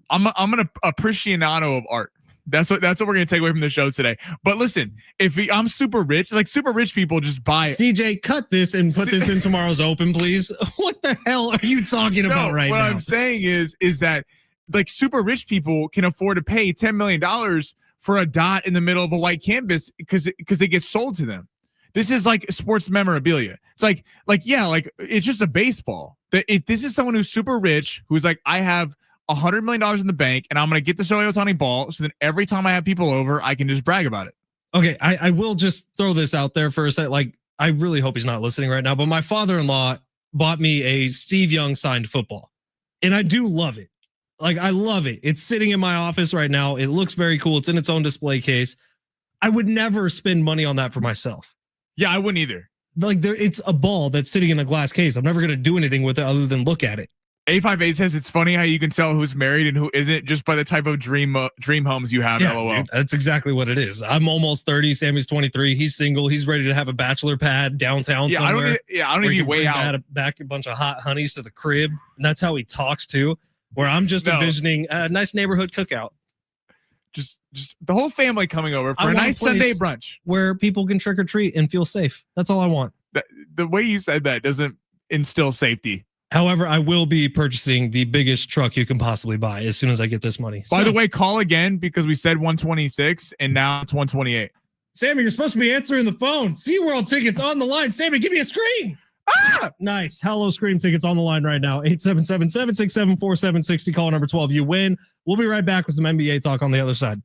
I'm an aficionado of art. That's what we're gonna take away from the show today. But listen, I'm super rich, like super rich people just buy it. CJ, cut this and put this in tomorrow's open, please. What the hell are you talking about right now? What I'm saying is that like super rich people can afford to pay $10 million for a dot in the middle of a white canvas because it gets sold to them. This is like sports memorabilia. It's like it's just a baseball. This is someone who's super rich who's like, I have $100 million in the bank, and I'm going to get the Shohei Ohtani ball so that every time I have people over, I can just brag about it. Okay, I will just throw this out there for a second. Like, I really hope he's not listening right now, but my father-in-law bought me a Steve Young signed football. And I do love it. Like, I love it. It's sitting in my office right now. It looks very cool. It's in its own display case. I would never spend money on that for myself. Yeah, I wouldn't either. Like, it's a ball that's sitting in a glass case. I'm never going to do anything with it other than look at it. A58 says it's funny how you can tell who's married and who isn't just by the type of dream homes you have. Yeah, LOL. dude, that's exactly what it is. I'm almost 30. Sammy's 23. He's single. He's ready to have a bachelor pad downtown somewhere. I don't need to way out. Back a bunch of hot honeys to the crib. And that's how he talks too. Where I'm just envisioning a nice neighborhood cookout. Just the whole family coming over for a nice Sunday brunch where people can trick or treat and feel safe. That's all I want. The way you said that doesn't instill safety. However, I will be purchasing the biggest truck you can possibly buy as soon as I get this money. By the way, call again because we said 126 and now it's 128. Sammy, you're supposed to be answering the phone. SeaWorld tickets on the line. Sammy, give me a screen. Ah! Nice. Hello, Scream tickets on the line right now. 877-767-4760. Call number 12. You win. We'll be right back with some NBA talk on the other side.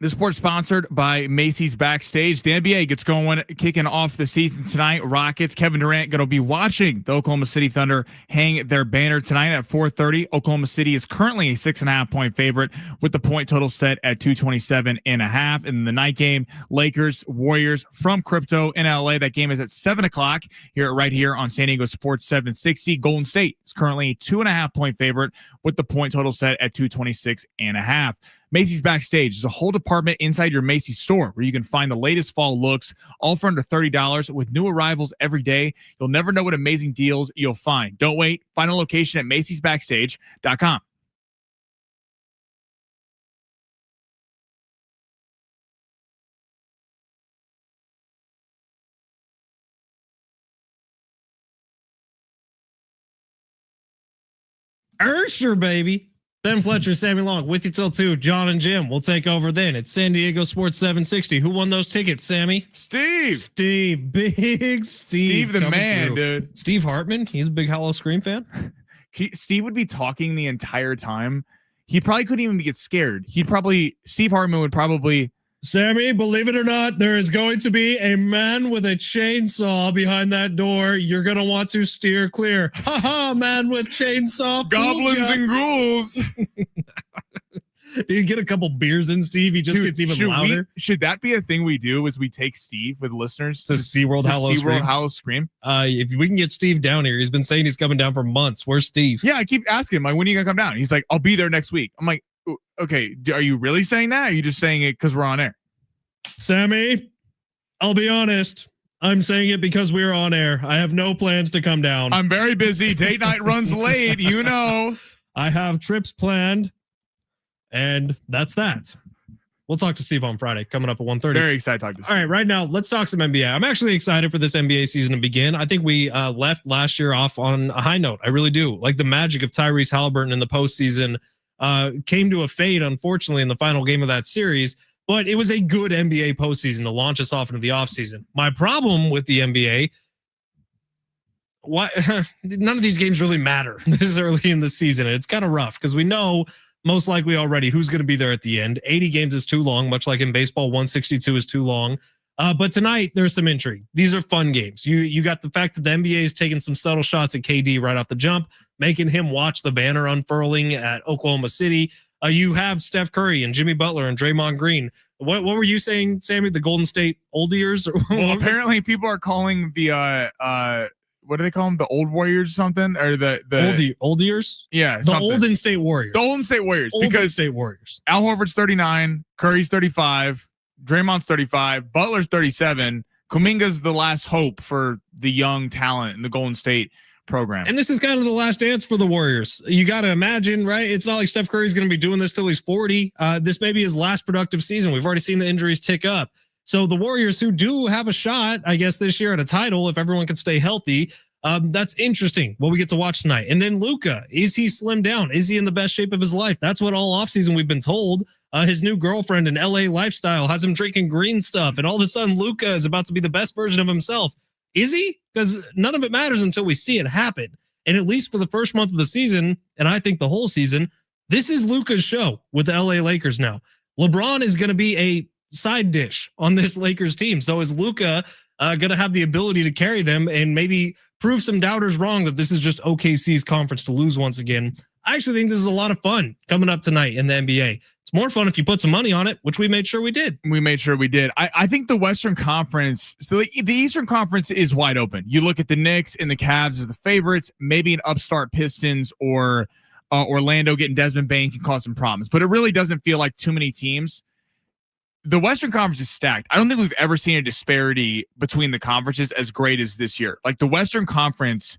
This sport's sponsored by Macy's Backstage. The NBA gets going, kicking off the season tonight. Rockets, Kevin Durant going to be watching the Oklahoma City Thunder hang their banner tonight at 4:30. Oklahoma City is currently a 6.5-point favorite with the point total set at 227.5. In the night game, Lakers, Warriors from Crypto in LA. That game is at 7 o'clock right here on San Diego Sports 760. Golden State is currently a 2.5-point favorite with the point total set at 226.5. Macy's Backstage is a whole department inside your Macy's store where you can find the latest fall looks, all for under $30 with new arrivals every day. You'll never know what amazing deals you'll find. Don't wait. Find a location at macysbackstage.com. Ursher, baby. Ben Fletcher, Sammy Long, with you till 2. John and Jim will take over then. It's San Diego Sports 760. Who won those tickets, Sammy? Steve, big Steve. Steve the man, through. dude. Steve Hartman, he's a big Hollow Scream fan. Steve would be talking the entire time. He probably couldn't even get scared. Steve Hartman would probably... Sammy, believe it or not, there is going to be a man with a chainsaw behind that door. You're going to want to steer clear. Ha, man with chainsaw. Goblins and ghouls. You get a couple beers in, Steve. He just gets even louder. Should that be a thing we do? Is we take Steve with listeners to SeaWorld Hollow Scream? If we can get Steve down here, he's been saying he's coming down for months. Where's Steve? Yeah, I keep asking him, like, when are you going to come down? He's like, I'll be there next week. I'm like, okay, are you really saying that? Or are you just saying it because we're on air? Sammy, I'll be honest. I'm saying it because we're on air. I have no plans to come down. I'm very busy. Date night runs late, you know. I have trips planned, and that's that. We'll talk to Steve on Friday, coming up at 1:30. Very excited to talk to Steve. All right, right now, let's talk some NBA. I'm actually excited for this NBA season to begin. I think we left last year off on a high note. I really do. Like the magic of Tyrese Halliburton in the postseason came to a fade, unfortunately, in the final game of that series. But it was a good NBA postseason to launch us off into the offseason. My problem with the NBA, none of these games really matter this early in the season. It's kind of rough because we know most likely already who's going to be there at the end. 80 games is too long, much like in baseball, 162 is too long. But tonight, there's some intrigue. These are fun games. You got the fact that the NBA is taking some subtle shots at KD right off the jump, making him watch the banner unfurling at Oklahoma City. You have Steph Curry and Jimmy Butler and Draymond Green. What were you saying, Sammy? The Golden State old years? Well, apparently people are calling the what do they call them? The old Warriors or something? Or the old years? Yeah, the something. Olden State Warriors. The Olden State Warriors. Olden State Warriors. Al Horford's 39, Curry's 35, Draymond's 35, Butler's 37. Kuminga's the last hope for the young talent in the Golden State program. And this is kind of the last dance for the Warriors. You got to imagine, right? It's not like Steph Curry's going to be doing this till he's 40. This may be his last productive season. We've already seen the injuries tick up. So the Warriors, who do have a shot, I guess, this year at a title, if everyone can stay healthy, that's interesting what we get to watch tonight. And then Luka, is he slimmed down? Is he in the best shape of his life? That's what all offseason we've been told. His new girlfriend and LA lifestyle has him drinking green stuff. And all of a sudden, Luka is about to be the best version of himself. Is he? Because none of it matters until we see it happen. And at least for the first month of the season, and I think the whole season, this is Luka's show with the LA Lakers now. LeBron is going to be a side dish on this Lakers team. So is Luka going to have the ability to carry them and maybe prove some doubters wrong that this is just OKC's conference to lose once again? I actually think this is a lot of fun coming up tonight in the NBA. It's more fun if you put some money on it, which we made sure we did. I think the Western Conference, so the Eastern Conference is wide open. You look at the Knicks and the Cavs as the favorites, maybe an upstart Pistons or Orlando getting Desmond Bain can cause some problems, but it really doesn't feel like too many teams. The Western Conference is stacked. I don't think we've ever seen a disparity between the conferences as great as this year. Like the Western Conference,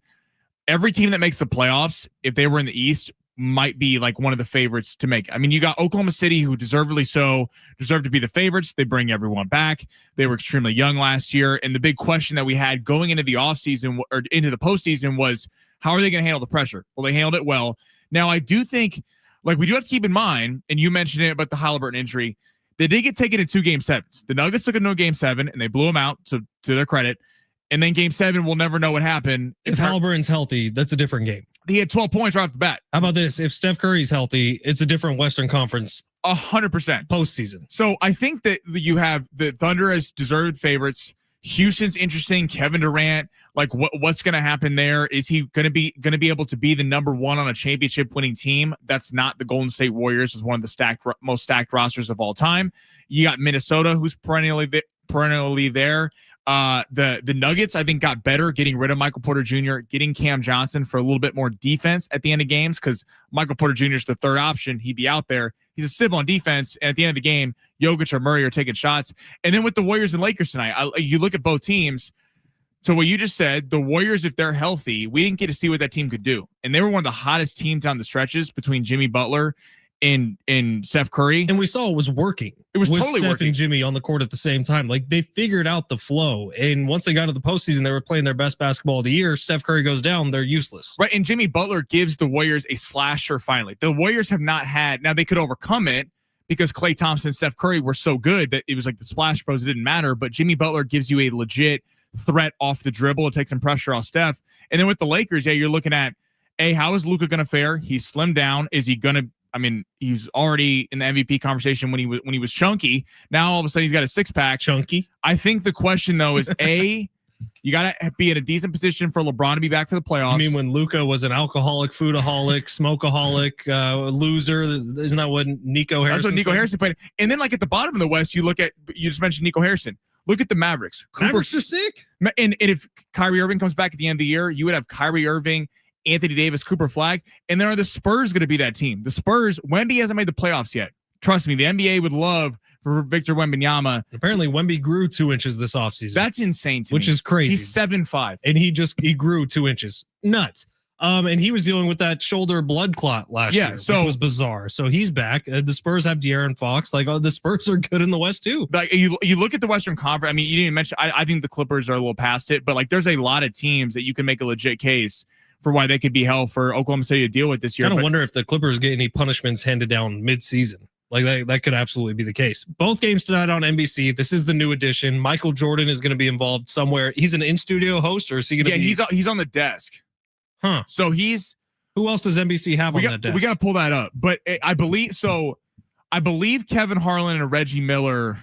every team that makes the playoffs, if they were in the East, might be like one of the favorites to make. I mean, you got Oklahoma City, who deservedly so deserve to be the favorites. They bring everyone back. They were extremely young last year. And the big question that we had going into the offseason or into the postseason was, how are they going to handle the pressure? Well, they handled it well. Now, I do think, like, we do have to keep in mind, and you mentioned it about the Halliburton injury, they did get taken in 2 game sevens. The Nuggets took it to game 7, and they blew them out, to their credit. And then game 7, we'll never know what happened. If Halliburton's healthy, that's a different game. He had 12 points right off the bat. How about this? If Steph Curry's healthy, it's a different Western Conference 100% postseason. So I think that you have the Thunder as deserved favorites. Houston's interesting. Kevin Durant, like what's going to happen there? Is he going to be able to be the number one on a championship winning team? That's not the Golden State Warriors with one of the most stacked rosters of all time. You got Minnesota, who's perennially there. The Nuggets, I think, got better getting rid of Michael Porter Jr., getting Cam Johnson for a little bit more defense at the end of games, because Michael Porter Jr. is the third option. He'd be out there. He's a sieve on defense, and at the end of the game, Jokic or Murray are taking shots. And then with the Warriors and Lakers tonight, you look at both teams. So what you just said, the Warriors, if they're healthy, we didn't get to see what that team could do. And they were one of the hottest teams down the stretches between Jimmy Butler and Steph Curry. And we saw it was working. It was with totally Steph working. And Jimmy on the court at the same time. Like, they figured out the flow. And once they got to the postseason, they were playing their best basketball of the year. Steph Curry goes down, they're useless. Right. And Jimmy Butler gives the Warriors a slasher finally. The Warriors have not had, now they could overcome it because Klay Thompson and Steph Curry were so good that it was like the splash pros, it didn't matter. But Jimmy Butler gives you a legit threat off the dribble. It takes some pressure off Steph. And then with the Lakers, you're looking at, how is Luka going to fare? He's slimmed down. Is he going to, he was already in the MVP conversation when he was chunky. Now all of a sudden he's got a six pack. Chunky. I think the question though is you got to be in a decent position for LeBron to be back for the playoffs. I mean, when Luka was an alcoholic, foodaholic, smokeaholic, loser, isn't that what Nico Harrison? That's what Nico Harrison played. And then like at the bottom of the West, you just mentioned Nico Harrison. Look at the Mavericks. Mavericks are sick. And if Kyrie Irving comes back at the end of the year, you would have Kyrie Irving, Anthony Davis, Cooper Flag, and then are the Spurs going to be that team? The Spurs, Wemby hasn't made the playoffs yet. Trust me, the NBA would love for Victor Wembanyama. Apparently, Wemby grew 2 inches this offseason. That's insane to me. Which is crazy. He's 7'5", and he grew 2 inches. Nuts. And he was dealing with that shoulder blood clot last year, which was bizarre. So he's back. The Spurs have De'Aaron Fox. Like, the Spurs are good in the West too. Like you look at the Western Conference. I mean, you didn't even mention. I think the Clippers are a little past it, but like, there's a lot of teams that you can make a legit case for why they could be hell for Oklahoma City to deal with this year. I don't wonder if the Clippers get any punishments handed down mid-season. Like that could absolutely be the case. Both games tonight on NBC. This is the new edition. Michael Jordan is going to be involved somewhere. He's an in-studio host, or is he going to be? Yeah, he's on the desk. Huh. So he's. Who else does NBC have on that desk? We got to pull that up. But I believe Kevin Harlan and Reggie Miller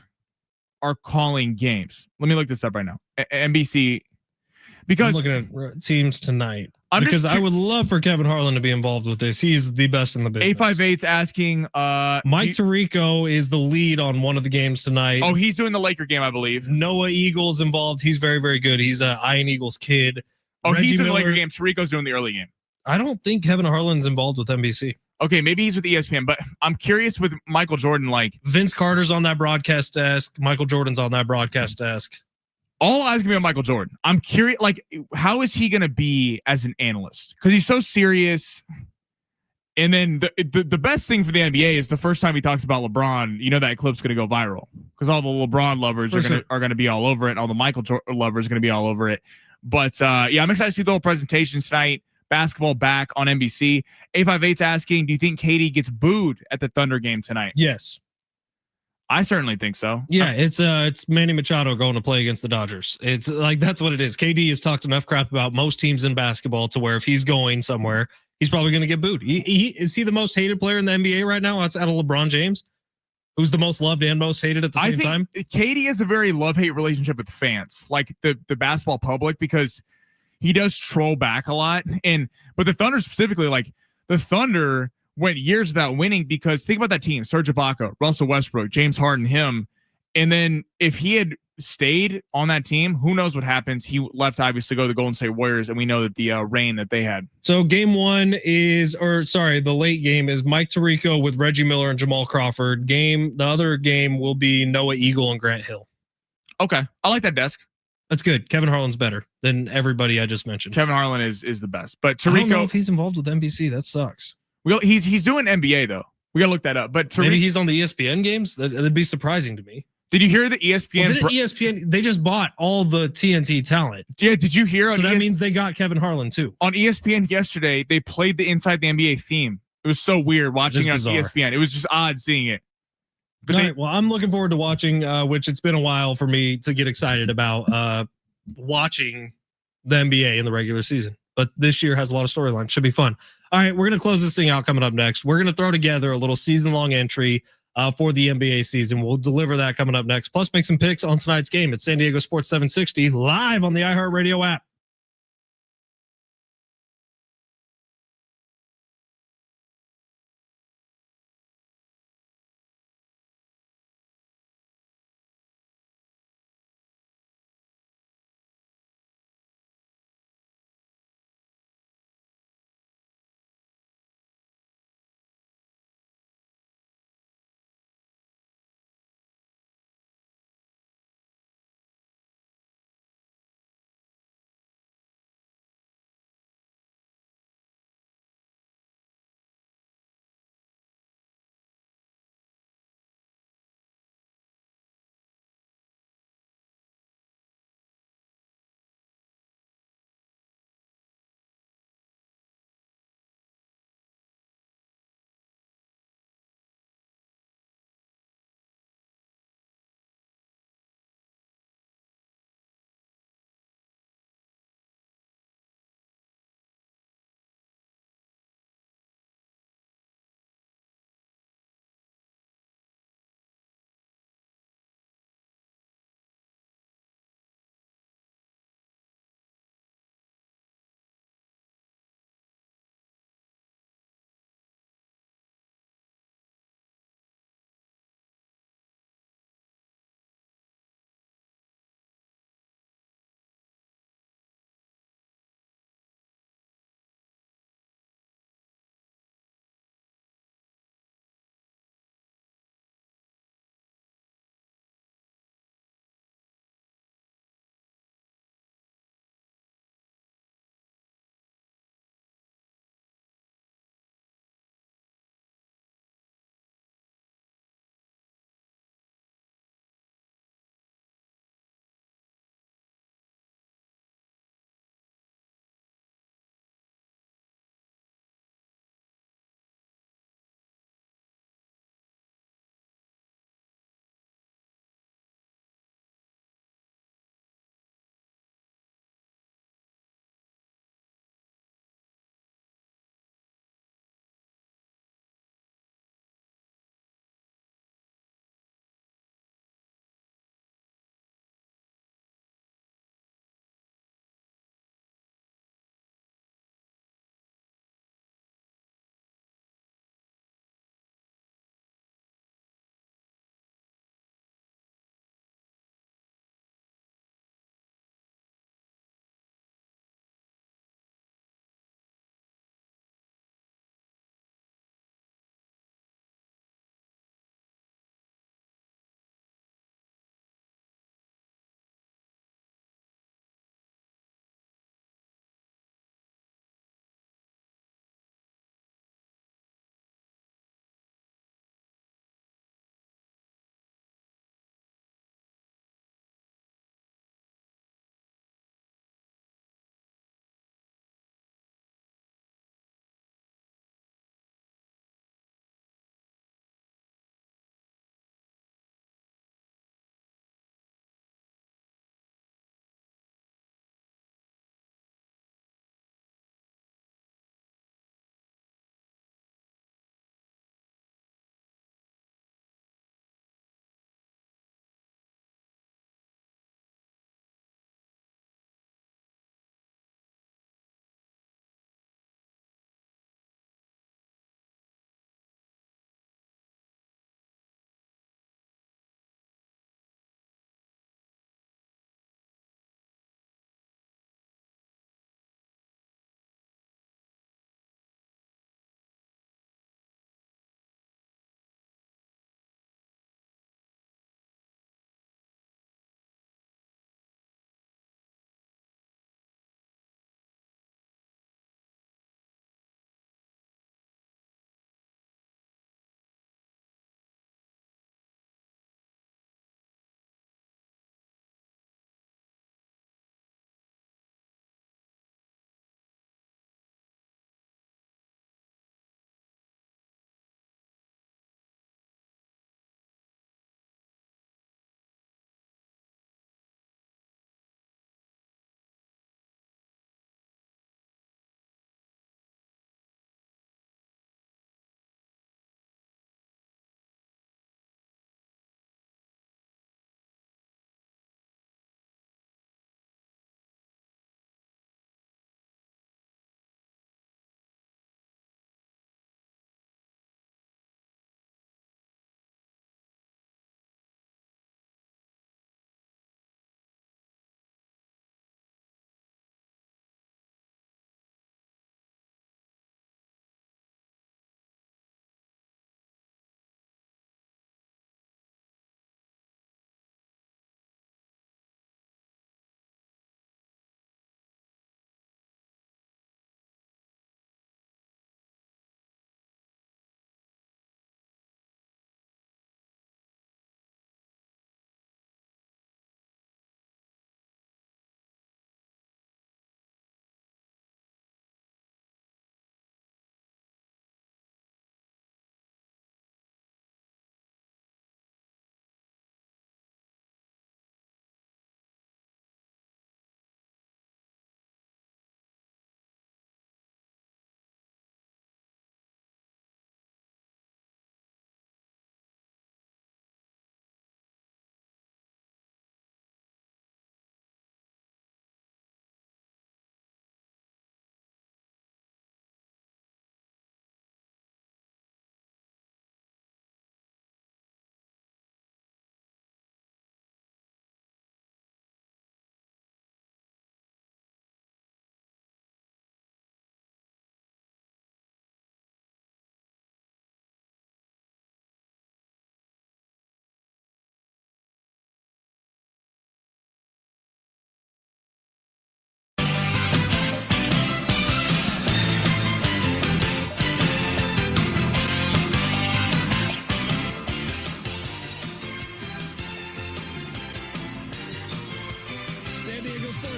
are calling games. Let me look this up right now. NBC. Because I'm looking at teams tonight. I would love for Kevin Harlan to be involved with this. He's the best in the business. 858's asking. Mike Tirico is the lead on one of the games tonight. Oh, he's doing the Laker game, I believe. Noah Eagle's involved. He's very, very good. He's a Iron Eagles kid. Oh, Reggie he's in the Laker game. Tirico's doing the early game. I don't think Kevin Harlan's involved with NBC. Okay, maybe he's with ESPN, but I'm curious with Michael Jordan. Like, Vince Carter's on that broadcast desk. Michael Jordan's on that broadcast desk. All eyes gonna be on Michael Jordan. I'm curious, like, how is he gonna be as an analyst? Because he's so serious. And then the best thing for the NBA is the first time he talks about LeBron, that clip's gonna go viral because all the LeBron lovers are gonna be all over it. And all the Michael Jordan lovers are gonna be all over it. But I'm excited to see the whole presentation tonight. Basketball back on NBC. 858's asking, do you think KD gets booed at the Thunder game tonight? Yes. I certainly think so. Yeah, it's Manny Machado going to play against the Dodgers. It's like, that's what it is. KD has talked enough crap about most teams in basketball to where if he's going somewhere, he's probably going to get booed. Is he the most hated player in the NBA right now outside of LeBron James? Who's the most loved and most hated at the same time? KD has a very love-hate relationship with fans, like the basketball public, because he does troll back a lot. But the Thunder specifically, like the Thunder went years without winning because think about that team: Serge Ibaka, Russell Westbrook, James Harden, him. And then if he had stayed on that team, who knows what happens? He left obviously to go to the Golden State Warriors, and we know that the reign that they had. So game one the late game is Mike Tirico with Reggie Miller and Jamal Crawford. The other game will be Noah Eagle and Grant Hill. Okay, I like that desk. That's good. Kevin Harlan's better than everybody I just mentioned. Kevin Harlan is the best, but Tirico, I don't know if he's involved with NBC. That sucks. He's doing NBA though. We gotta look that up. But maybe he's on the ESPN games. That'd be surprising to me. Did you hear the ESPN? ESPN they just bought all the TNT talent. Yeah, did you hear? So that means they got Kevin Harlan too. On ESPN yesterday, they played the Inside the NBA theme. It was so weird watching it on ESPN. It was just odd seeing it. But all right, well, I'm looking forward to watching, which it's been a while for me to get excited about watching the NBA in the regular season. But this year has a lot of storylines. Should be fun. All right, we're going to close this thing out coming up next. We're going to throw together a little season-long entry for the NBA season. We'll deliver that coming up next. Plus, make some picks on tonight's game at San Diego Sports 760 live on the iHeartRadio app.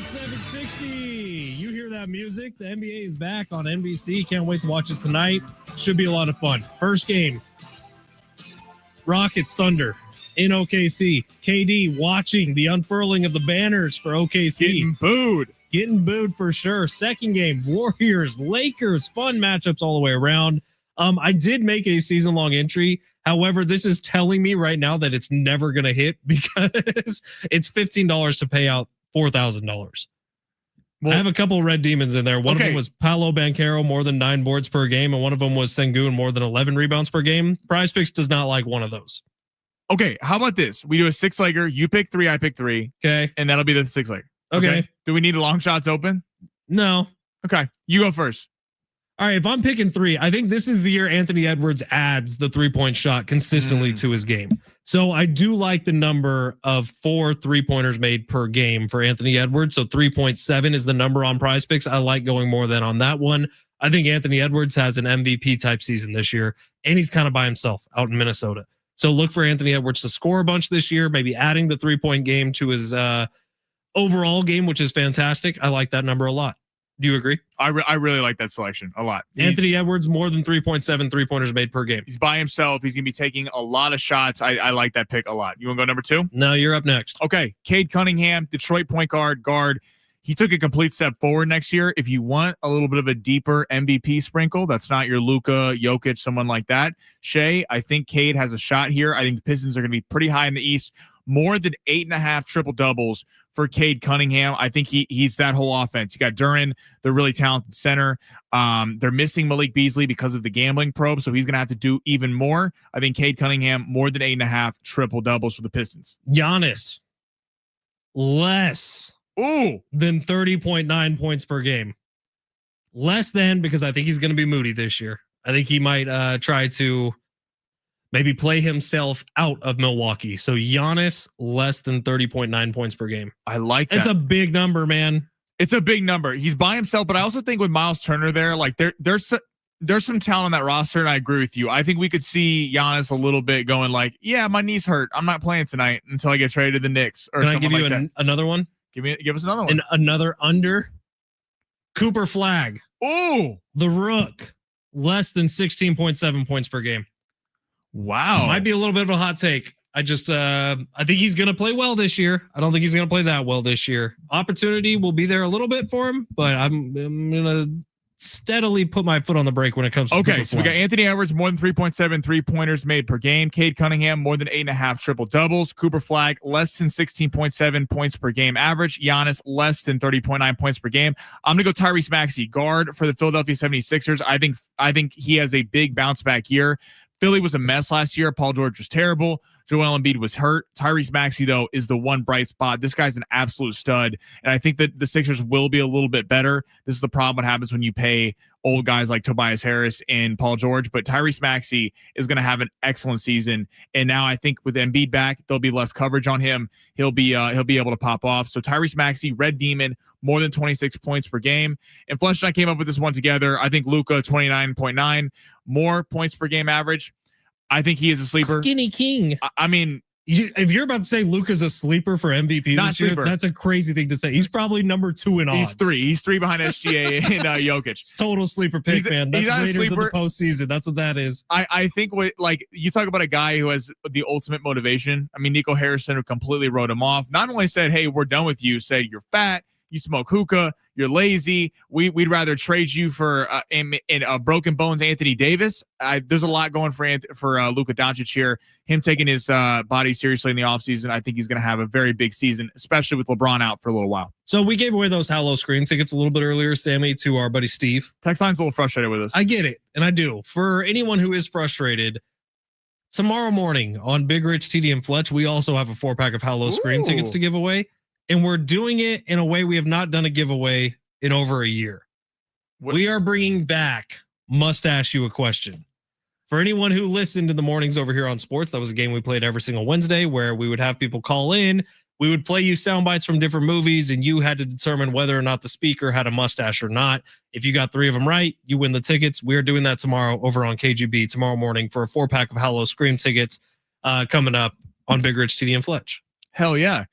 760. You hear that music? The NBA is back on NBC. Can't wait to watch it tonight. Should be a lot of fun. First game, Rockets Thunder in OKC. KD watching the unfurling of the banners for OKC. Getting booed for sure. Second game, Warriors, Lakers. Fun matchups all the way around. I did make a season-long entry. However, this is telling me right now that it's never going to hit because it's $15 to pay out $4,000. Well, I have a couple of red demons in there. One of them was Paolo Banchero, more than 9 boards per game, and one of them was Sengun, more than 11 rebounds per game. Prize Picks does not like one of those. Okay, how about this? We do a 6-legger. You pick 3, I pick 3. Okay. And that'll be the 6-legger. Okay. Do we need long shots open? No. Okay, you go first. All right, if I'm picking 3, I think this is the year Anthony Edwards adds the 3-point shot consistently to his game. So I do like the number of 4 3-pointers made per game for Anthony Edwards. So 3.7 is the number on Prize Picks. I like going more than on that one. I think Anthony Edwards has an MVP type season this year, and he's kind of by himself out in Minnesota. So look for Anthony Edwards to score a bunch this year, maybe adding the 3-point game to his overall game, which is fantastic. I like that number a lot. Do you agree? I really like that selection a lot. Anthony Edwards, more than 3.7 3-pointers made per game. He's by himself. He's going to be taking a lot of shots. I like that pick a lot. You want to go number 2? No, you're up next. Okay. Cade Cunningham, Detroit point guard. He took a complete step forward next year. If you want a little bit of a deeper MVP sprinkle, that's not your Luka, Jokic, someone like that. Shea, I think Cade has a shot here. I think the Pistons are going to be pretty high in the East. More than 8.5 triple doubles for Cade Cunningham. I think he's that whole offense. You got Duran, the really talented center. They're missing Malik Beasley because of the gambling probe, so he's going to have to do even more. I think Cade Cunningham, more than 8.5 triple doubles for the Pistons. Giannis, less than 30.9 points per game. Less than, because I think he's going to be moody this year. I think he might try to maybe play himself out of Milwaukee. So Giannis, less than 30.9 points per game. I like that. It's a big number, man. It's a big number. He's by himself, but I also think with Miles Turner there, like there's some talent on that roster, and I agree with you. I think we could see Giannis a little bit going like, yeah, my knee's hurt. I'm not playing tonight until I get traded to the Knicks or something like that. Can I give you another one? Give us another one. Another under. Cooper Flagg. Oh, the Rook, less than 16.7 points per game. Wow. Might be a little bit of a hot take. I think he's going to play well this year. I don't think he's going to play that well this year. Opportunity will be there a little bit for him, but I'm going to steadily put my foot on the brake when it comes to okay. So we got Anthony Edwards, more than 3.7 3-pointers made per game. Cade Cunningham, more than 8.5 triple doubles. Cooper Flagg, less than 16.7 points per game average. Giannis, less than 30.9 points per game. I'm going to go Tyrese Maxey, guard for the Philadelphia 76ers. I think he has a big bounce back year. Philly was a mess last year. Paul George was terrible. Joel Embiid was hurt. Tyrese Maxey, though, is the one bright spot. This guy's an absolute stud, and I think that the Sixers will be a little bit better. This is the problem what happens when you pay old guys like Tobias Harris and Paul George, but Tyrese Maxey is going to have an excellent season, and now I think with Embiid back, there'll be less coverage on him. He'll be able to pop off. So Tyrese Maxey, Red Demon, more than 26 points per game. And Fletch and I came up with this one together. I think Luka, 29.9, more points per game average. I think he is a sleeper. Skinny King. I mean, if you're about to say Luka's a sleeper for MVP this year, that's a crazy thing to say. He's probably number 2 in odds. He's three behind SGA and Jokic. It's total sleeper pick, man. That's Raiders of the postseason. That's what that is. I think like you talk about a guy who has the ultimate motivation. I mean, Nico Harrison completely wrote him off. Not only said, "Hey, we're done with you," said, "You're fat. You smoke hookah. You're lazy. We'd rather trade you for in broken bones Anthony Davis." There's a lot going for Luka Doncic here. Him taking his body seriously in the offseason, I think he's going to have a very big season, especially with LeBron out for a little while. So we gave away those Hallow Scream tickets a little bit earlier, Sammy, to our buddy Steve. Text line's a little frustrated with us. I get it, and I do. For anyone who is frustrated, tomorrow morning on Big Rich, TD, and Fletch, we also have a 4-pack of Hallow Scream tickets to give away. And we're doing it in a way we have not done a giveaway in over a year. We are bringing back Must Ask You a Question. For anyone who listened in the mornings over here on sports, that was a game we played every single Wednesday where we would have people call in. We would play you sound bites from different movies, and you had to determine whether or not the speaker had a mustache or not. If you got 3 of them right, you win the tickets. We're doing that tomorrow over on KGB tomorrow morning for a 4-pack of Hallow Scream tickets coming up on Big Rich, TD, and Fletch. Hell yeah.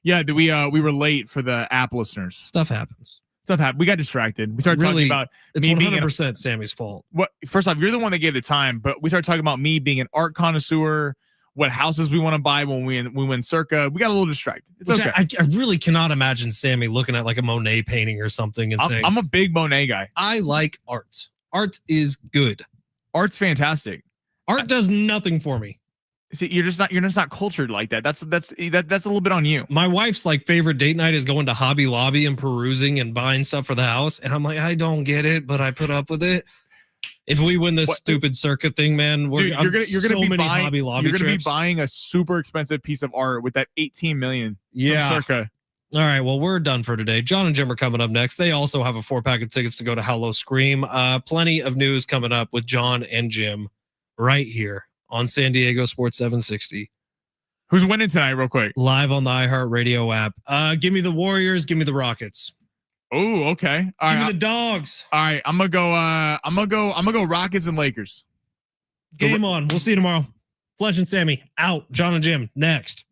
Yeah, we were late for the app listeners. Stuff happens. Stuff happened. We got distracted. We started talking about it's me 100% being Sammy's fault. what. First off, you're the one that gave the time, but we started talking about me being an art connoisseur, what houses we want to buy when we win Circa. We got a little distracted. It's Which okay. I really cannot imagine Sammy looking at like a Monet painting or something and saying, I'm a big Monet guy. I like art. Art is good. Art's fantastic. Art does nothing for me. See, you're just not cultured like that. That's a little bit on you. My wife's like favorite date night is going to Hobby Lobby and perusing and buying stuff for the house. And I'm like, I don't get it, but I put up with it. If we win this stupid circuit thing, man, you're gonna be buying Hobby Lobby. You're gonna be buying a super expensive piece of art with that 18 million. Yeah. From Circa. All right, well, we're done for today. John and Jim are coming up next. They also have a 4-pack of tickets to go to Hello Scream. Plenty of news coming up with John and Jim right here on San Diego Sports 760. Who's winning tonight, real quick? Live on the iHeartRadio app. Give me the Warriors. Give me the Rockets. Oh, okay. All give right, me the Dogs. All right, I'm gonna go Rockets and Lakers. Game on. We'll see you tomorrow. Fletch and Sammy out. John and Jim next.